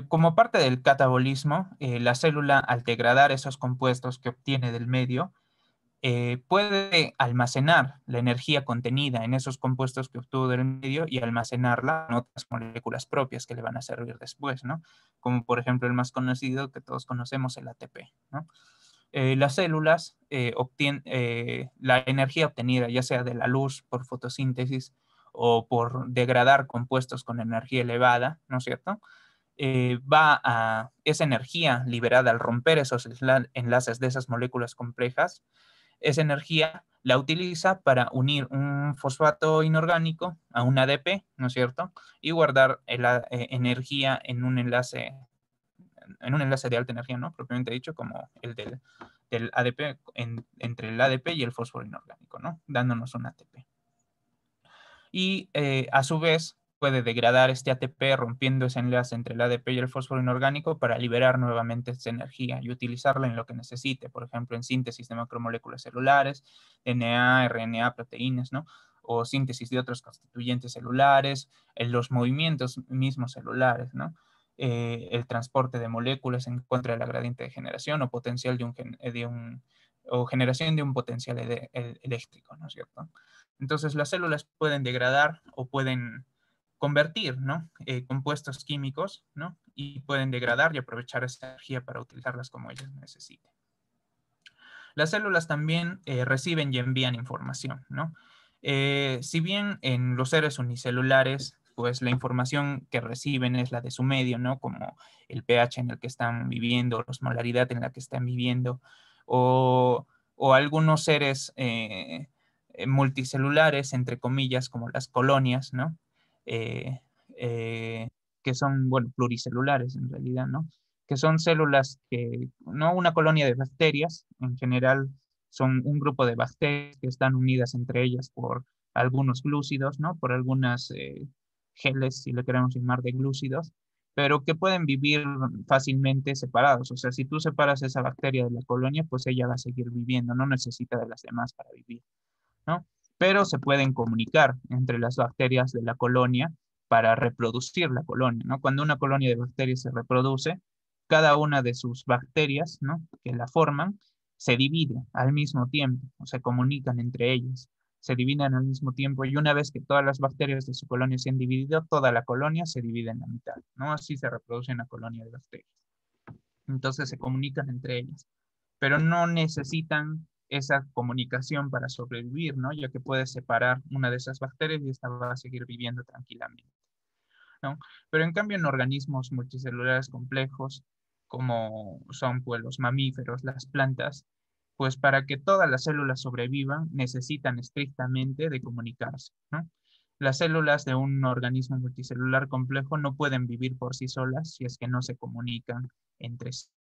Como parte del catabolismo, la célula, al degradar esos compuestos que obtiene del medio, puede almacenar la energía contenida en esos compuestos que obtuvo del medio y almacenarla en otras moléculas propias que le van a servir después, ¿no? Como por ejemplo el más conocido que todos conocemos, el ATP, ¿no? Las células obtienen la energía obtenida, ya sea de la luz por fotosíntesis o por degradar compuestos con energía elevada, ¿no es cierto? Esa energía liberada al romper esos enlaces de esas moléculas complejas, esa energía la utiliza para unir un fosfato inorgánico a un ADP, ¿no es cierto? Y guardar energía en un enlace de alta energía, ¿no? Propiamente dicho, como el del ADP, entre el ADP y el fósforo inorgánico, ¿no? Dándonos un ATP. Y a su vez puede degradar este ATP rompiendo ese enlace entre el ADP y el fósforo inorgánico para liberar nuevamente esta energía y utilizarla en lo que necesite, por ejemplo, en síntesis de macromoléculas celulares, DNA, RNA, proteínas, ¿no? O síntesis de otros constituyentes celulares, en los movimientos mismos celulares, ¿no? El transporte de moléculas en contra de la gradiente de generación o potencial o generación de un potencial eléctrico, ¿no es cierto? Entonces las células pueden degradar o pueden convertir, ¿no? Compuestos químicos, ¿no? Y pueden degradar y aprovechar esa energía para utilizarlas como ellas necesiten. Las células también reciben y envían información, ¿no? Si bien en los seres unicelulares, pues la información que reciben es la de su medio, ¿no? Como el pH en el que están viviendo, la osmolaridad en la que están viviendo, o algunos seres multicelulares, entre comillas, como las colonias, ¿no? Eh, eh, que son, bueno, pluricelulares en realidad, ¿no? Que son células que, no una colonia de bacterias, en general son un grupo de bacterias que están unidas entre ellas por algunos glúcidos, ¿no? Por algunas geles, si le queremos llamar de glúcidos, pero que pueden vivir fácilmente separados. O sea, si tú separas esa bacteria de la colonia, pues ella va a seguir viviendo, no necesita de las demás para vivir, ¿no? Pero se pueden comunicar entre las bacterias de la colonia para reproducir la colonia, ¿no? Cuando una colonia de bacterias se reproduce, cada una de sus bacterias, ¿no? Que la forman, se divide al mismo tiempo, o se comunican entre ellas, se dividen al mismo tiempo y una vez que todas las bacterias de su colonia se han dividido, toda la colonia se divide en la mitad, ¿no? Así se reproduce una colonia de bacterias. Entonces se comunican entre ellas, pero no necesitan esa comunicación para sobrevivir, ¿no? Ya que puedes separar una de esas bacterias y esta va a seguir viviendo tranquilamente, ¿no? Pero en cambio en organismos multicelulares complejos, como son pues los mamíferos, las plantas, pues para que todas las células sobrevivan necesitan estrictamente de comunicarse, ¿no? Las células de un organismo multicelular complejo no pueden vivir por sí solas si es que no se comunican entre sí,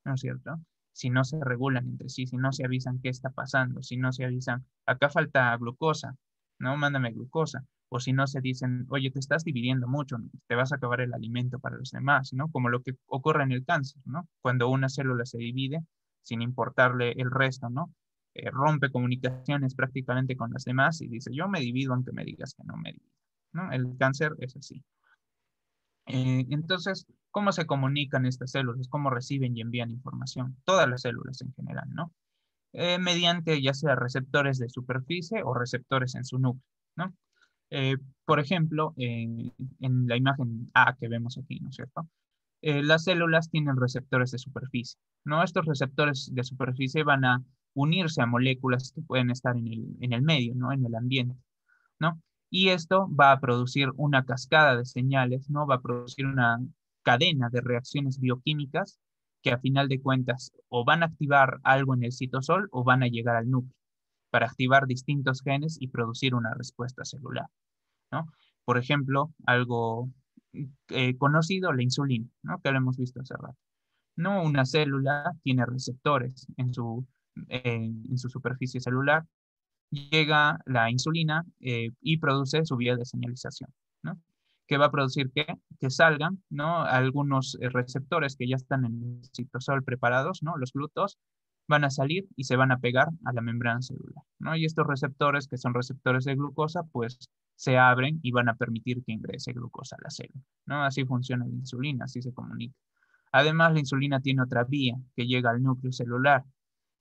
¿no es cierto? Si no se regulan entre sí, si no se avisan qué está pasando, si no se avisan, acá falta glucosa, ¿no? Mándame glucosa. O si no se dicen, oye, te estás dividiendo mucho, te vas a acabar el alimento para los demás, ¿no? Como lo que ocurre en el cáncer, ¿no? Cuando una célula se divide, sin importarle el resto, ¿no? Rompe comunicaciones prácticamente con las demás y dice, yo me divido aunque me digas que no me divido, ¿no? El cáncer es así. Entonces, ¿cómo se comunican estas células? ¿Cómo reciben y envían información? Todas las células en general, ¿no? Mediante ya sea receptores de superficie o receptores en su núcleo, ¿no? Por ejemplo, en la imagen A que vemos aquí, ¿no es cierto? Las células tienen receptores de superficie, ¿no? Estos receptores de superficie van a unirse a moléculas que pueden estar en el medio, ¿no? En el ambiente, ¿no? Y esto va a producir una cascada de señales, ¿no? Va a producir una cadena de reacciones bioquímicas que a final de cuentas o van a activar algo en el citosol o van a llegar al núcleo para activar distintos genes y producir una respuesta celular, ¿no? Por ejemplo, algo conocido, la insulina, ¿no? Que lo hemos visto hace rato. No, una célula tiene receptores en su superficie celular, llega la insulina y produce su vía de señalización, ¿no? Que va a producir que salgan, ¿no? Algunos receptores que ya están en el citosol preparados, ¿no? Los glutos van a salir y se van a pegar a la membrana celular, ¿no? Y estos receptores, que son receptores de glucosa, pues se abren y van a permitir que ingrese glucosa a la célula, ¿no? Así funciona la insulina, así se comunica. Además, la insulina tiene otra vía que llega al núcleo celular,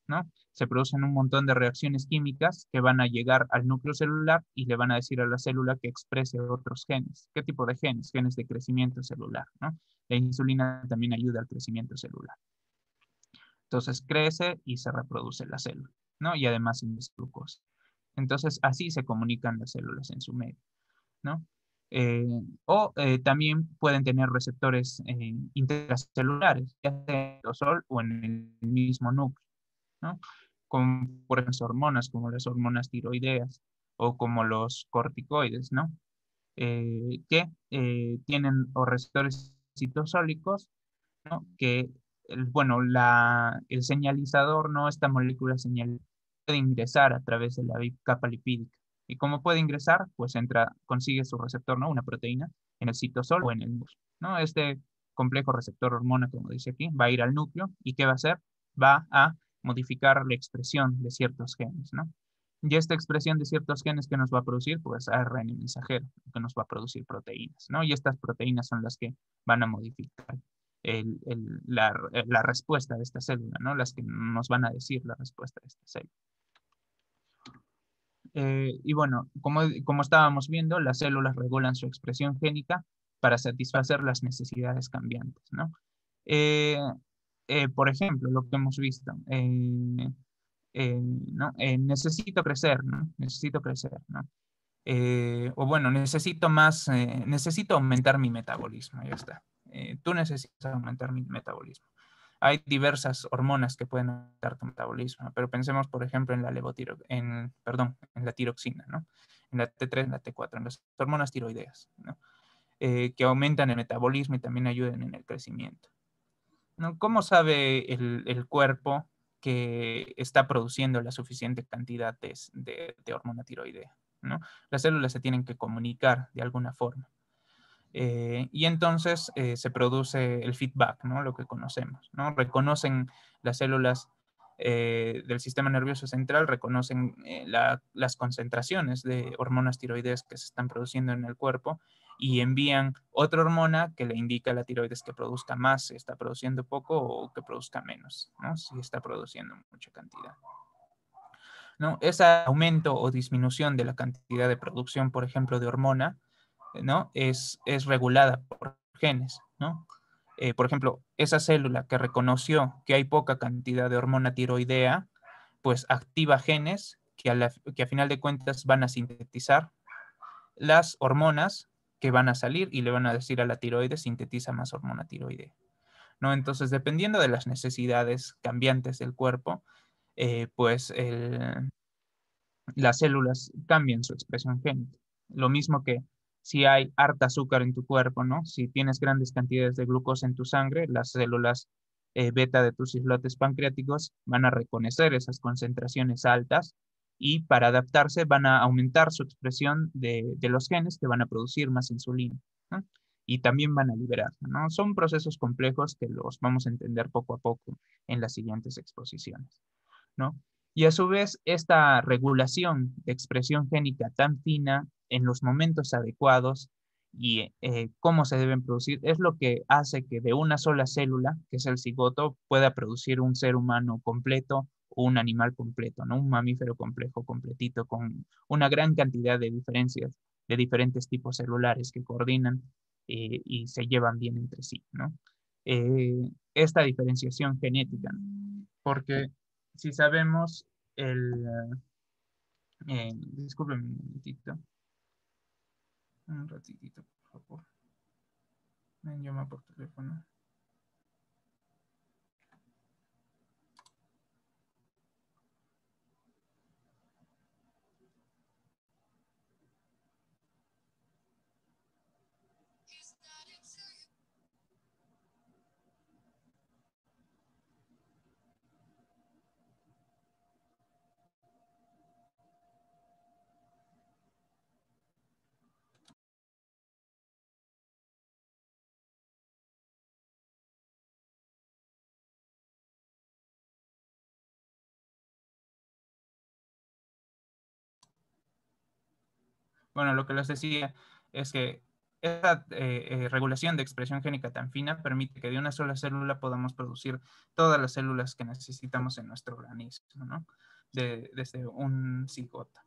¿no? Se producen un montón de reacciones químicas que van a llegar al núcleo celular y le van a decir a la célula que exprese otros genes. ¿Qué tipo de genes? Genes de crecimiento celular, ¿no? La insulina también ayuda al crecimiento celular. Entonces crece y se reproduce la célula, ¿no? Y además induce glucosa. Entonces así se comunican las células en su medio, ¿no? También pueden tener receptores intracelulares, ya sea en el sol o en el mismo núcleo, ¿no? Como por ejemplo hormonas, como las hormonas tiroideas o como los corticoides, ¿no? Que tienen o receptores citosólicos, ¿no? Que, bueno, el señalizador, ¿no? Esta molécula señal puede ingresar a través de la capa lipídica, ¿Y cómo puede ingresar? Pues consigue su receptor, ¿no? Una proteína en el citosol o en el núcleo, ¿no? Este complejo receptor hormona, como dice aquí, va a ir al núcleo y ¿qué va a hacer? Va a modificar la expresión de ciertos genes, ¿no? Y esta expresión de ciertos genes que nos va a producir, pues ARN mensajero, que nos va a producir proteínas, ¿no? Y estas proteínas son las que van a modificar la respuesta de esta célula, ¿no? Las que nos van a decir la respuesta de esta célula. Y bueno, como estábamos viendo, las células regulan su expresión génica para satisfacer las necesidades cambiantes, ¿no? Eh, por ejemplo, lo que hemos visto, ¿no? Necesito crecer, ¿no? Necesito crecer, ¿no? O bueno, necesito aumentar mi metabolismo, ya está. Tú necesitas aumentar mi metabolismo. Hay diversas hormonas que pueden aumentar tu metabolismo, pero pensemos, por ejemplo, en la tiroxina, ¿no? En la T3, en la T4, en las hormonas tiroideas, ¿no? Que aumentan el metabolismo y también ayudan en el crecimiento, ¿no? ¿Cómo sabe el cuerpo que está produciendo la suficiente cantidad de hormona tiroidea, ¿no? Las células se tienen que comunicar de alguna forma. Y entonces se produce el feedback, ¿no? Lo que conocemos, ¿no? Reconocen las células del sistema nervioso central, reconocen las concentraciones de hormonas tiroides que se están produciendo en el cuerpo y envían otra hormona que le indica a la tiroides que produzca más, si está produciendo poco o que produzca menos, ¿no? Si está produciendo mucha cantidad, ¿no? Ese aumento o disminución de la cantidad de producción, por ejemplo, de hormona, ¿no? Es regulada por genes, ¿no? Por ejemplo, esa célula que reconoció que hay poca cantidad de hormona tiroidea, pues activa genes que a final de cuentas van a sintetizar las hormonas que van a salir y le van a decir a la tiroides, sintetiza más hormona tiroidea, ¿no? Entonces, dependiendo de las necesidades cambiantes del cuerpo, pues las células cambian su expresión génica. Lo mismo que si hay harta azúcar en tu cuerpo, ¿no? Si tienes grandes cantidades de glucosa en tu sangre, las células beta de tus islotes pancreáticos van a reconocer esas concentraciones altas y para adaptarse van a aumentar su expresión de los genes que van a producir más insulina, ¿no? Y también van a liberarla, ¿no? Son procesos complejos que los vamos a entender poco a poco en las siguientes exposiciones, ¿no? Y a su vez, esta regulación de expresión génica tan fina en los momentos adecuados y cómo se deben producir es lo que hace que de una sola célula, que es el cigoto, pueda producir un ser humano completo o un animal completo, ¿no? Un mamífero complejo, completito, con una gran cantidad de diferencias de diferentes tipos celulares que coordinan y se llevan bien entre sí, ¿no? Esta diferenciación genética, ¿no? Porque si sabemos disculpen un momentito, un ratitito, por favor. Me llama por teléfono. Bueno, lo que les decía es que esta regulación de expresión génica tan fina permite que de una sola célula podamos producir todas las células que necesitamos en nuestro organismo, ¿no? Desde un cigoto,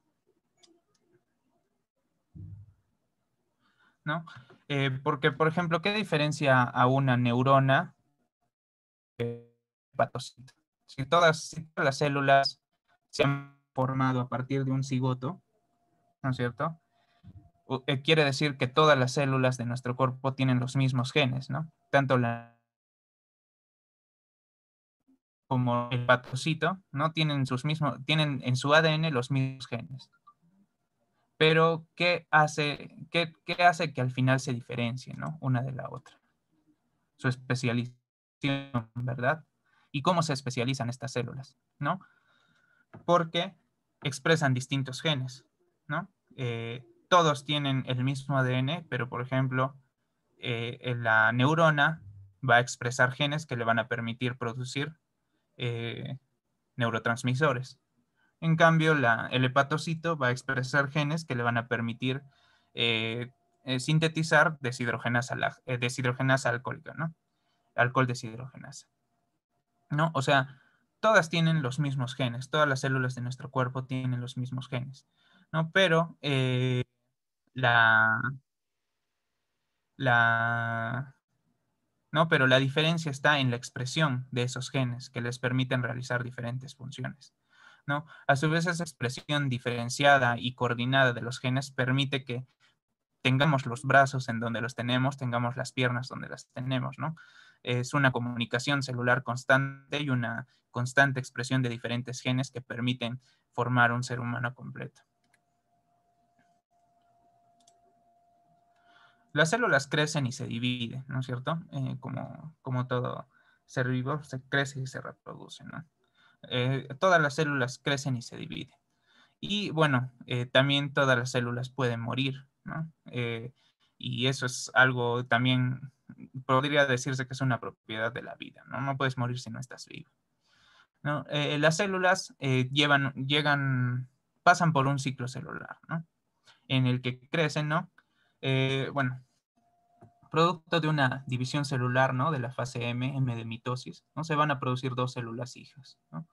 ¿no? Porque, por ejemplo, ¿qué diferencia a una neurona hepatocito? Si todas las células se han formado a partir de un cigoto, ¿no es cierto? Quiere decir que todas las células de nuestro cuerpo tienen los mismos genes, ¿no? Tanto como el hepatocito, ¿no? Tienen en su ADN los mismos genes. Pero, ¿qué hace que al final se diferencie, ¿no? Una de la otra? Su especialización, ¿verdad? ¿Y cómo se especializan estas células, ¿no? Porque expresan distintos genes, ¿no? todos tienen el mismo ADN, pero por ejemplo, la neurona va a expresar genes que le van a permitir producir neurotransmisores. En cambio, el hepatocito va a expresar genes que le van a permitir sintetizar deshidrogenasa alcohólica, ¿no? Alcohol deshidrogenasa, ¿no? O sea, todas tienen los mismos genes, todas las células de nuestro cuerpo tienen los mismos genes, ¿no? Pero la, la, ¿no? Pero la diferencia está en la expresión de esos genes que les permiten realizar diferentes funciones, ¿no? A su vez, esa expresión diferenciada y coordinada de los genes permite que tengamos los brazos en donde los tenemos, tengamos las piernas donde las tenemos, ¿no? Es una comunicación celular constante y una constante expresión de diferentes genes que permiten formar un ser humano completo. Las células crecen y se dividen, ¿no es cierto? Como todo ser vivo, se crece y se reproduce, ¿no? Todas las células crecen y se dividen. Y bueno, también todas las células pueden morir, ¿no? Y eso es algo también, podría decirse que es una propiedad de la vida, ¿no? No puedes morir si no estás vivo, ¿no? Las células pasan por un ciclo celular, ¿no? En el que crecen, ¿no? Bueno, producto de una división celular, ¿no? De la fase M de mitosis, ¿no? Se van a producir dos células hijas, ¿no?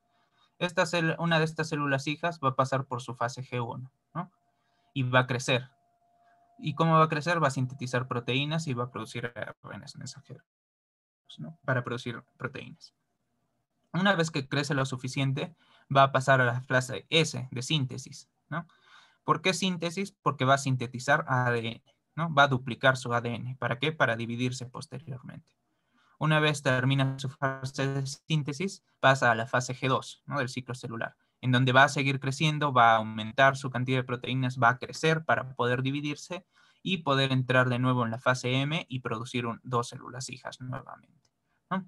Una de estas células hijas va a pasar por su fase G1, ¿no? Y va a crecer. ¿Y cómo va a crecer? Va a sintetizar proteínas y va a producir RNAs mensajeros, ¿no? Para producir proteínas. Una vez que crece lo suficiente, va a pasar a la fase S de síntesis, ¿no? ¿Por qué síntesis? Porque va a sintetizar ADN, ¿no? Va a duplicar su ADN. ¿Para qué? Para dividirse posteriormente. Una vez termina su fase de síntesis, pasa a la fase G2, ¿no? Del ciclo celular, en donde va a seguir creciendo, va a aumentar su cantidad de proteínas, va a crecer para poder dividirse y poder entrar de nuevo en la fase M y producir dos células hijas nuevamente, ¿no?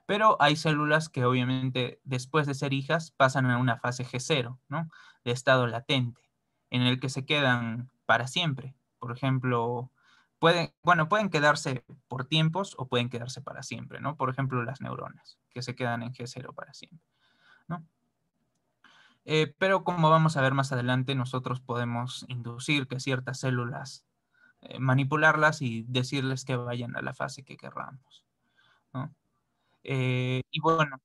Pero hay células que obviamente después de ser hijas pasan a una fase G0, ¿no? De estado latente, en el que se quedan para siempre. Por ejemplo, pueden quedarse por tiempos o pueden quedarse para siempre, ¿no? Por ejemplo, las neuronas, que se quedan en G0 para siempre, ¿no? Pero como vamos a ver más adelante, nosotros podemos inducir que ciertas células, manipularlas y decirles que vayan a la fase que querramos, ¿no? Y bueno,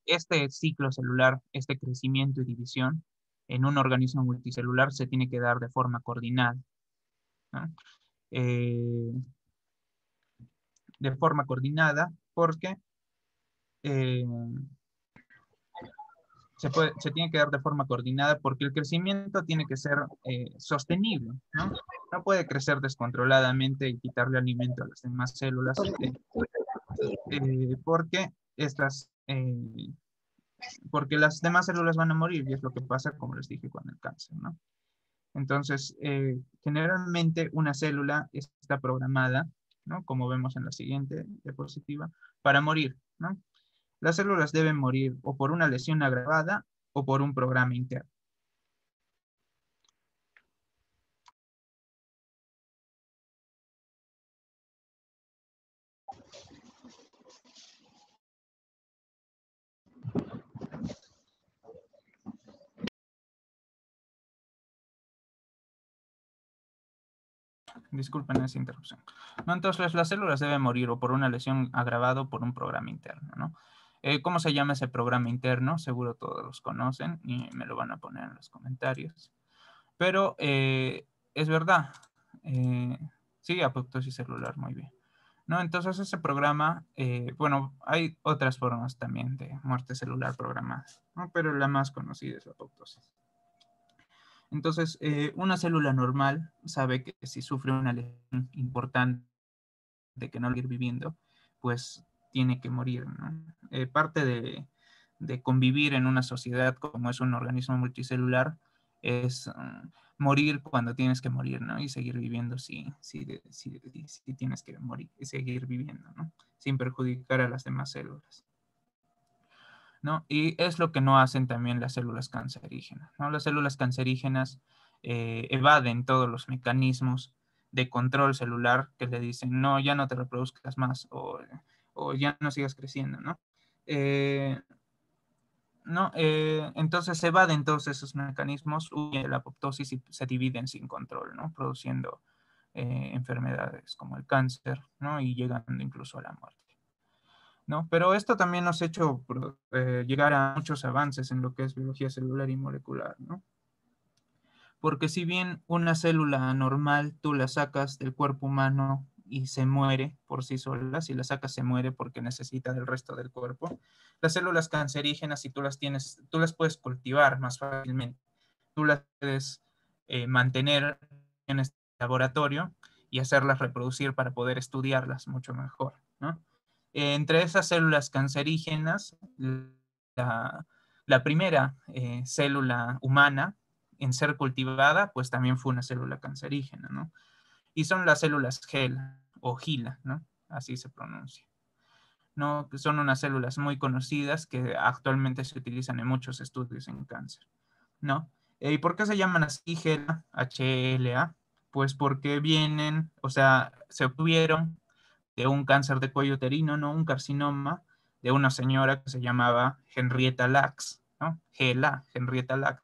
este ciclo celular, este crecimiento y división en un organismo multicelular se tiene que dar de forma coordinada, ¿no? Eh, de forma coordinada porque eh, se tiene que dar de forma coordinada porque el crecimiento tiene que ser sostenible, ¿no? No puede crecer descontroladamente y quitarle alimento a las demás células porque porque las demás células van a morir y es lo que pasa, como les dije, con el cáncer, ¿no? Entonces, generalmente una célula está programada, ¿no? Como vemos en la siguiente diapositiva, para morir, ¿no? Las células deben morir o por una lesión agravada o por un programa interno. Disculpen esa interrupción. ¿No? Entonces, las células deben morir o por una lesión agravada o por un programa interno, ¿no? ¿Cómo se llama ese programa interno? Seguro todos los conocen y me lo van a poner en los comentarios. Pero es verdad. Sí, apoptosis celular, muy bien. ¿No? Entonces ese programa, bueno, hay otras formas también de muerte celular programada, ¿no? Pero la más conocida es la apoptosis. Entonces, una célula normal sabe que si sufre una lesión importante de que no va a ir viviendo, pues tiene que morir, ¿no? Parte de convivir en una sociedad como es un organismo multicelular es morir cuando tienes que morir, ¿no? Y seguir viviendo si tienes que morir y seguir viviendo, ¿no? Sin perjudicar a las demás células, ¿no? Y es lo que no hacen también las células cancerígenas, ¿no? Las células cancerígenas evaden todos los mecanismos de control celular que le dicen, no, ya no te reproduzcas más o ya no sigas creciendo, ¿no? Entonces se evaden todos esos mecanismos, huye la apoptosis y se dividen sin control, ¿no? Produciendo enfermedades como el cáncer, ¿no? Y llegando incluso a la muerte, ¿no? Pero esto también nos ha hecho llegar a muchos avances en lo que es biología celular y molecular, ¿no? Porque si bien una célula normal tú la sacas del cuerpo humano y se muere por sí sola, si la sacas se muere porque necesita del resto del cuerpo, las células cancerígenas, si tú las tienes, tú las puedes cultivar más fácilmente, tú las puedes mantener en este laboratorio y hacerlas reproducir para poder estudiarlas mucho mejor, ¿no? Entre esas células cancerígenas, la primera célula humana en ser cultivada, pues también fue una célula cancerígena, ¿no? Y son las células HeLa o HeLa, ¿no? Así se pronuncia, ¿no? Que son unas células muy conocidas que actualmente se utilizan en muchos estudios en cáncer, ¿no? ¿Y por qué se llaman así HeLa, H-E-L-A? Pues porque vienen, o sea, se obtuvieron de un cáncer de cuello uterino, ¿no? Un carcinoma de una señora que se llamaba Henrietta Lacks, ¿no? HeLa, Henrietta Lacks,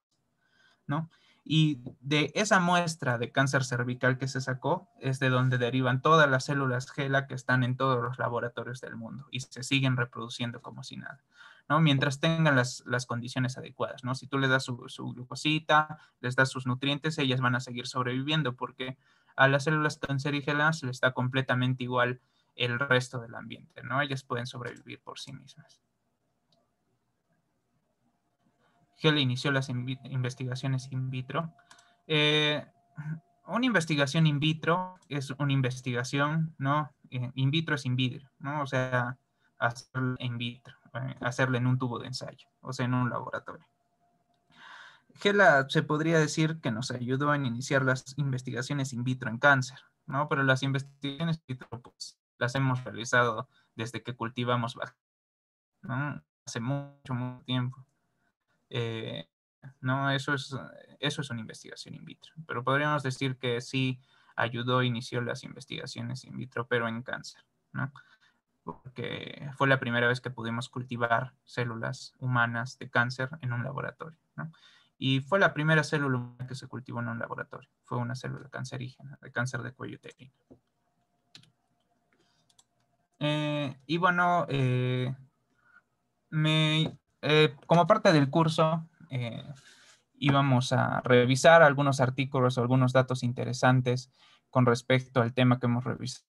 ¿no? Y de esa muestra de cáncer cervical que se sacó es de donde derivan todas las células HeLa que están en todos los laboratorios del mundo y se siguen reproduciendo como si nada, ¿no? Mientras tengan las condiciones adecuadas, ¿no? Si tú les das su glucosita, les das sus nutrientes, ellas van a seguir sobreviviendo porque a las células cancerígenas les está completamente igual el resto del ambiente, ¿no? Ellas pueden sobrevivir por sí mismas. HeLa inició las investigaciones in vitro. Una investigación in vitro es una investigación, ¿no? In vitro es in vitro, ¿no? O sea, hacerla in vitro, hacerla en un tubo de ensayo, o sea, en un laboratorio. HeLa se podría decir que nos ayudó en iniciar las investigaciones in vitro en cáncer, ¿no? Pero las investigaciones in vitro, pues, las hemos realizado desde que cultivamos vacunas, ¿no? Hace mucho, mucho tiempo. No, eso es una investigación in vitro, pero podríamos decir que sí ayudó, inició las investigaciones in vitro, pero en cáncer, ¿no? Porque fue la primera vez que pudimos cultivar células humanas de cáncer en un laboratorio, ¿no? Y fue la primera célula humana que se cultivó en un laboratorio, fue una célula cancerígena, de cáncer de cuello uterino. Y bueno, como parte del curso, íbamos a revisar algunos artículos o algunos datos interesantes con respecto al tema que hemos revisado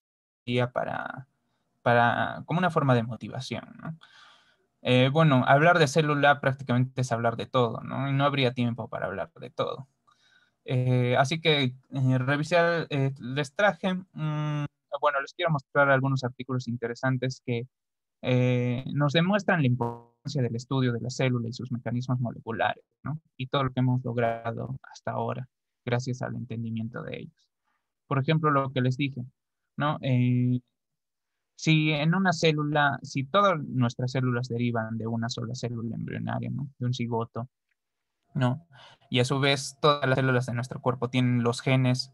como una forma de motivación, ¿no? Bueno, hablar de célula prácticamente es hablar de todo, ¿no? Y no habría tiempo para hablar de todo. Así que revisar, les traje, bueno, les quiero mostrar algunos artículos interesantes que nos demuestran la importancia del estudio de la célula y sus mecanismos moleculares, ¿no? Y todo lo que hemos logrado hasta ahora, gracias al entendimiento de ellos. Por ejemplo, lo que les dije, ¿no? Si en una célula, si todas nuestras células derivan de una sola célula embrionaria, ¿no? De un cigoto, ¿no? Y a su vez todas las células de nuestro cuerpo tienen los genes,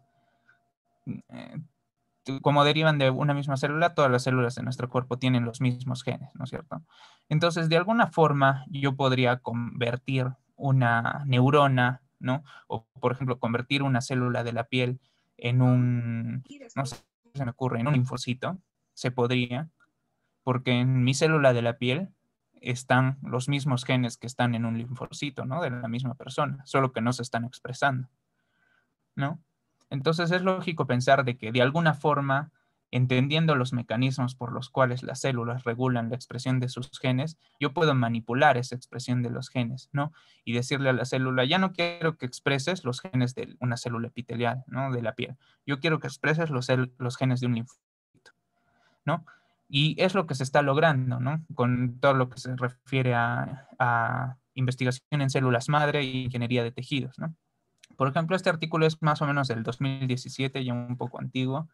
como derivan de una misma célula, todas las células de nuestro cuerpo tienen los mismos genes, ¿no es cierto? Entonces, de alguna forma, yo podría convertir una neurona, ¿no? O, por ejemplo, convertir una célula de la piel en no sé, se me ocurre, en un linfocito, se podría, porque en mi célula de la piel están los mismos genes que están en un linfocito, ¿no? De la misma persona, solo que no se están expresando, ¿no? Entonces es lógico pensar de que de alguna forma, entendiendo los mecanismos por los cuales las células regulan la expresión de sus genes, yo puedo manipular esa expresión de los genes, ¿no? Y decirle a la célula, ya no quiero que expreses los genes de una célula epitelial, ¿no? De la piel. Yo quiero que expreses los genes de un linfocito, ¿no? Y es lo que se está logrando, ¿no? Con todo lo que se refiere a investigación en células madre y ingeniería de tejidos, ¿no? Por ejemplo, este artículo es más o menos del 2017, ya un poco antiguo,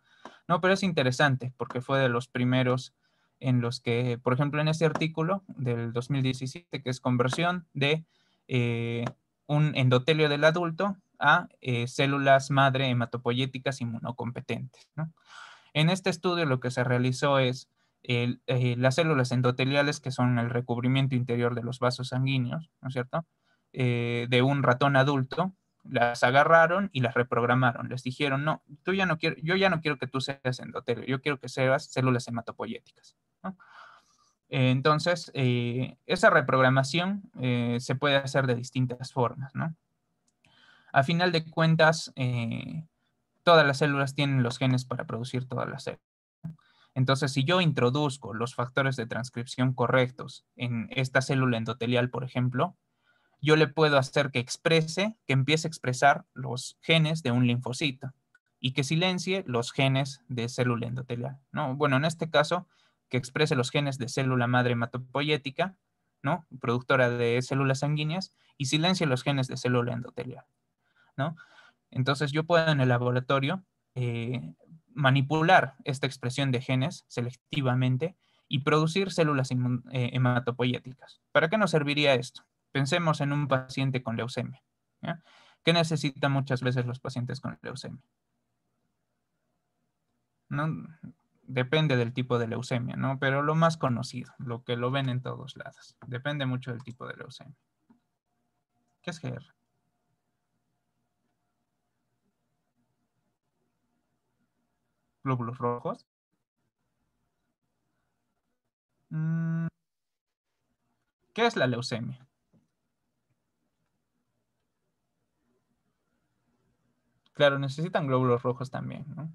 ¿no? Pero es interesante porque fue de los primeros en los que, por ejemplo, en este artículo del 2017, que es conversión de un endotelio del adulto a células madre hematopoyéticas inmunocompetentes, ¿no? En este estudio lo que se realizó es las células endoteliales, que son el recubrimiento interior de los vasos sanguíneos, ¿no es cierto?, de un ratón adulto, las agarraron y las reprogramaron. Les dijeron, no, yo ya no quiero que tú seas endotelio, yo quiero que seas células hematopoyéticas, ¿no? Entonces, esa reprogramación se puede hacer de distintas formas, ¿no? A final de cuentas, todas las células tienen los genes para producir todas las células. Entonces, si yo introduzco los factores de transcripción correctos en esta célula endotelial, por ejemplo, yo le puedo hacer que empiece a expresar los genes de un linfocito y que silencie los genes de célula endotelial, ¿no? Bueno, en este caso, que exprese los genes de célula madre hematopoyética, ¿no?, productora de células sanguíneas, y silencie los genes de célula endotelial, ¿no? Entonces yo puedo en el laboratorio manipular esta expresión de genes selectivamente y producir células hematopoyéticas. ¿Para qué nos serviría esto? Pensemos en un paciente con leucemia, ¿ya? ¿Qué necesitan muchas veces los pacientes con leucemia? ¿No? Depende del tipo de leucemia, ¿no? Pero lo más conocido, lo que lo ven en todos lados, depende mucho del tipo de leucemia. ¿Qué es GR? ¿Glóbulos rojos? ¿Qué es la leucemia? Claro, necesitan glóbulos rojos también, ¿no?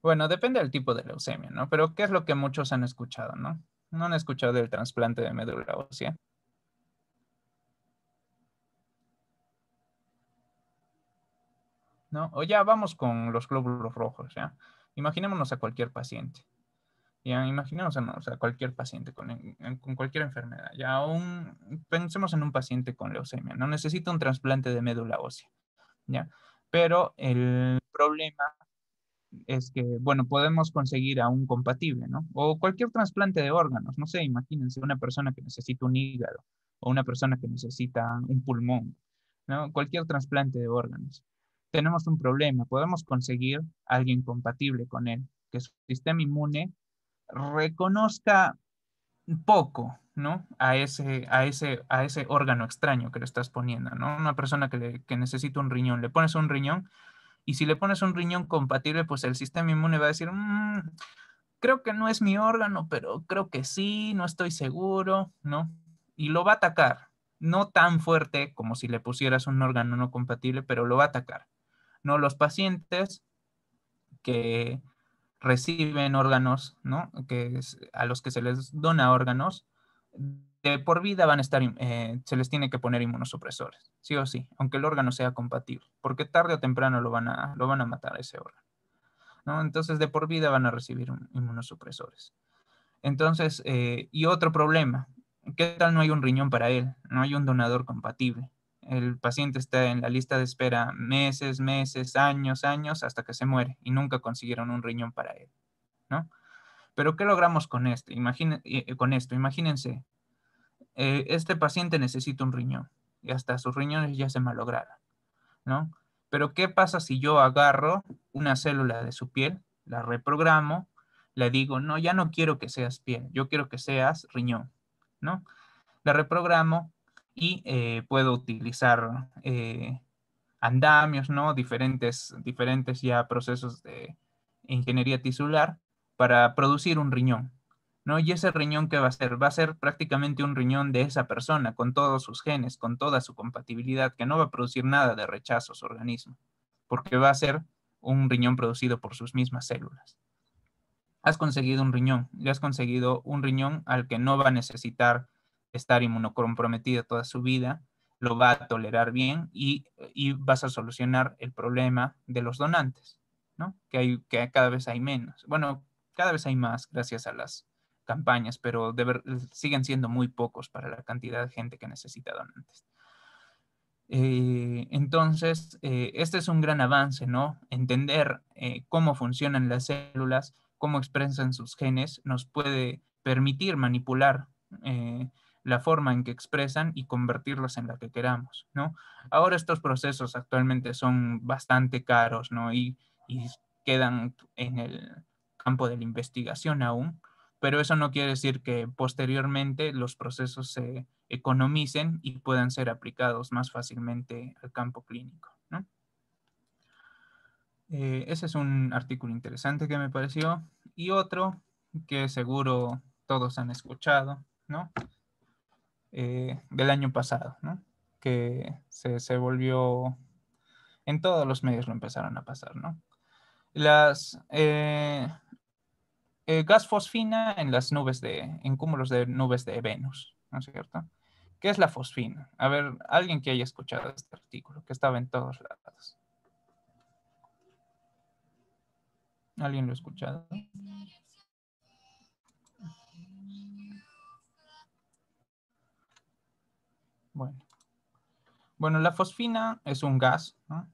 Bueno, depende del tipo de leucemia, ¿no? Pero ¿qué es lo que muchos han escuchado, no? ¿No han escuchado del trasplante de médula ósea? ¿No? O ya vamos con los glóbulos rojos, ¿ya? Imaginémonos a cualquier paciente. Ya, imaginémonos a cualquier paciente con cualquier enfermedad. Ya, pensemos en un paciente con leucemia, ¿no? Necesita un trasplante de médula ósea, ¿ya? Pero el problema es que, bueno, podemos conseguir a un compatible, ¿no? O cualquier trasplante de órganos, no sé, imagínense una persona que necesita un hígado o una persona que necesita un pulmón, ¿no? Cualquier trasplante de órganos. Tenemos un problema, podemos conseguir a alguien compatible con él, que su sistema inmune reconozca un poco, ¿no? A ese órgano extraño que le estás poniendo, ¿no? Una persona que necesita un riñón, le pones un riñón y si le pones un riñón compatible, pues el sistema inmune va a decir, creo que no es mi órgano, pero creo que sí, no estoy seguro, ¿no? Y lo va a atacar. No tan fuerte como si le pusieras un órgano no compatible, pero lo va a atacar. ¿No? Los pacientes que reciben órganos, ¿no? A los que se les dona órganos, de por vida van a estar, se les tiene que poner inmunosupresores, sí o sí, aunque el órgano sea compatible, porque tarde o temprano lo van a matar a ese órgano, ¿no? Entonces, de por vida van a recibir inmunosupresores. Entonces, y otro problema, ¿qué tal no hay un riñón para él? No hay un donador compatible. El paciente está en la lista de espera meses, años, hasta que se muere y nunca consiguieron un riñón para él, ¿no? Pero ¿qué logramos con esto? Imagínense, este paciente necesita un riñón y hasta sus riñones ya se malograron, ¿no? Pero ¿qué pasa si yo agarro una célula de su piel, la reprogramo, le digo, no, ya no quiero que seas piel, yo quiero que seas riñón, ¿no? La reprogramo y puedo utilizar andamios, ¿no? Diferentes ya procesos de ingeniería tisular para producir un riñón, ¿no? Y ese riñón, ¿qué va a ser? Va a ser prácticamente un riñón de esa persona, con todos sus genes, con toda su compatibilidad, que no va a producir nada de rechazo a su organismo, porque va a ser un riñón producido por sus mismas células. Has conseguido un riñón, le has conseguido un riñón al que no va a necesitar estar inmunocomprometido toda su vida, lo va a tolerar bien y vas a solucionar el problema de los donantes, ¿no? Que cada vez hay menos. Bueno, cada vez hay más gracias a las campañas, pero siguen siendo muy pocos para la cantidad de gente que necesita donantes. Entonces, este es un gran avance, ¿no? Entender cómo funcionan las células, cómo expresan sus genes, nos puede permitir manipular la forma en que expresan y convertirlos en la que queramos, ¿no? Ahora estos procesos actualmente son bastante caros, ¿no? Y quedan en el campo de la investigación aún, pero eso no quiere decir que posteriormente los procesos se economicen y puedan ser aplicados más fácilmente al campo clínico, ¿no? Ese es un artículo interesante que me pareció. Y otro que seguro todos han escuchado, ¿no? Del año pasado, ¿no? Que se volvió, en todos los medios lo empezaron a pasar, ¿no? Las gas fosfina en las nubes en cúmulos de nubes de Venus, ¿no es cierto? ¿Qué es la fosfina? A ver, alguien que haya escuchado este artículo, que estaba en todos lados. ¿Alguien lo ha escuchado? Bueno, la fosfina es un gas, ¿no?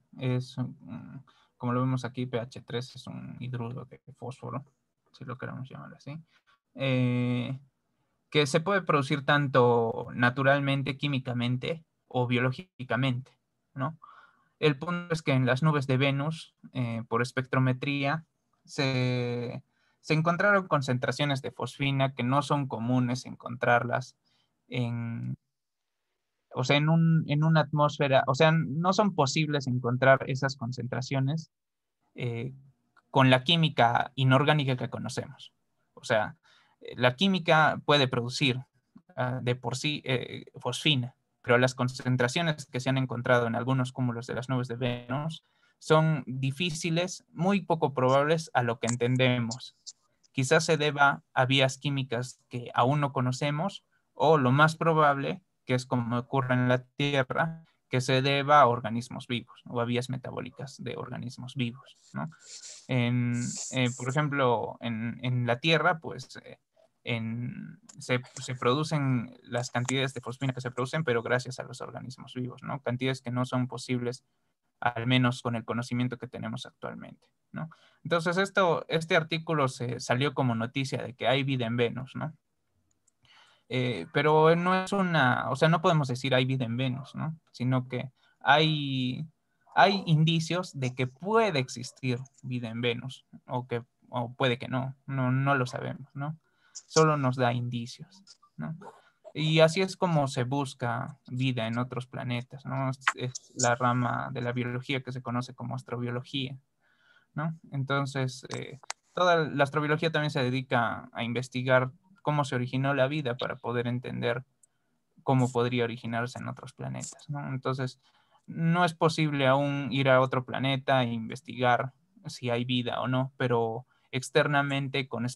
Como lo vemos aquí, pH 3 es un hidruro de fósforo, si lo queremos llamar así, que se puede producir tanto naturalmente, químicamente o biológicamente, ¿no? El punto es que en las nubes de Venus, por espectrometría, se encontraron concentraciones de fosfina que no son comunes encontrarlas en, o sea, en una atmósfera, o sea, no son posibles encontrar esas concentraciones eh, con la química inorgánica que conocemos. O sea, la química puede producir de por sí fosfina, pero las concentraciones que se han encontrado en algunos cúmulos de las nubes de Venus son difíciles, muy poco probables a lo que entendemos. Quizás se deba a vías químicas que aún no conocemos, o lo más probable, que es como ocurre en la Tierra, que se deba a organismos vivos o a vías metabólicas de organismos vivos, ¿no? Por ejemplo, en la Tierra, pues se producen las cantidades de fosfina que se producen, pero gracias a los organismos vivos, ¿no? Cantidades que no son posibles, al menos con el conocimiento que tenemos actualmente, ¿no? Entonces, este artículo se salió como noticia de que hay vida en Venus, ¿no? Pero no es o sea, no podemos decir hay vida en Venus, ¿no? Sino que hay indicios de que puede existir vida en Venus, o puede que no lo sabemos, ¿no? Solo nos da indicios, ¿no? Y así es como se busca vida en otros planetas, ¿no? Es la rama de la biología que se conoce como astrobiología, ¿no? Entonces, toda la astrobiología también se dedica a investigar cómo se originó la vida para poder entender cómo podría originarse en otros planetas, ¿no? Entonces, no es posible aún ir a otro planeta e investigar si hay vida o no, pero externamente con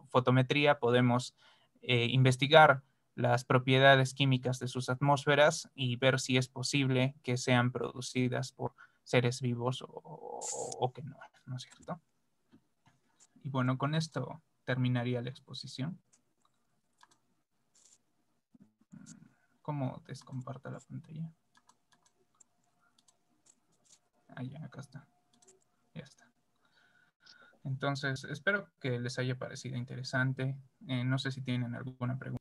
fotometría podemos investigar las propiedades químicas de sus atmósferas y ver si es posible que sean producidas por seres vivos o que no, ¿no es cierto? Y bueno, con esto terminaría la exposición. ¿Cómo descomparta la pantalla? Ah, ya, acá está. Ya está. Entonces, espero que les haya parecido interesante. No sé si tienen alguna pregunta.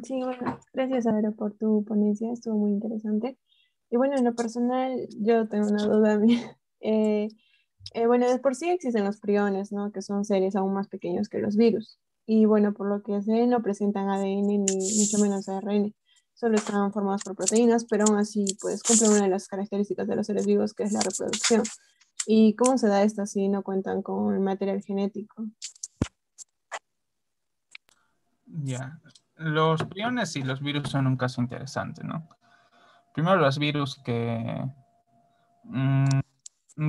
Sí, bueno, gracias, Adero, por tu ponencia, estuvo muy interesante. Y bueno, en lo personal, yo tengo una duda. Eh, bueno, de por sí existen los priones, ¿no? Que son seres aún más pequeños que los virus. Y bueno, por lo que sé, no presentan ADN ni mucho menos ARN. Solo están formados por proteínas, pero aún así, pues cumplen una de las características de los seres vivos, que es la reproducción. ¿Y cómo se da esto si no cuentan con el material genético? Ya. Los priones y los virus son un caso interesante, ¿no? Primero, los virus que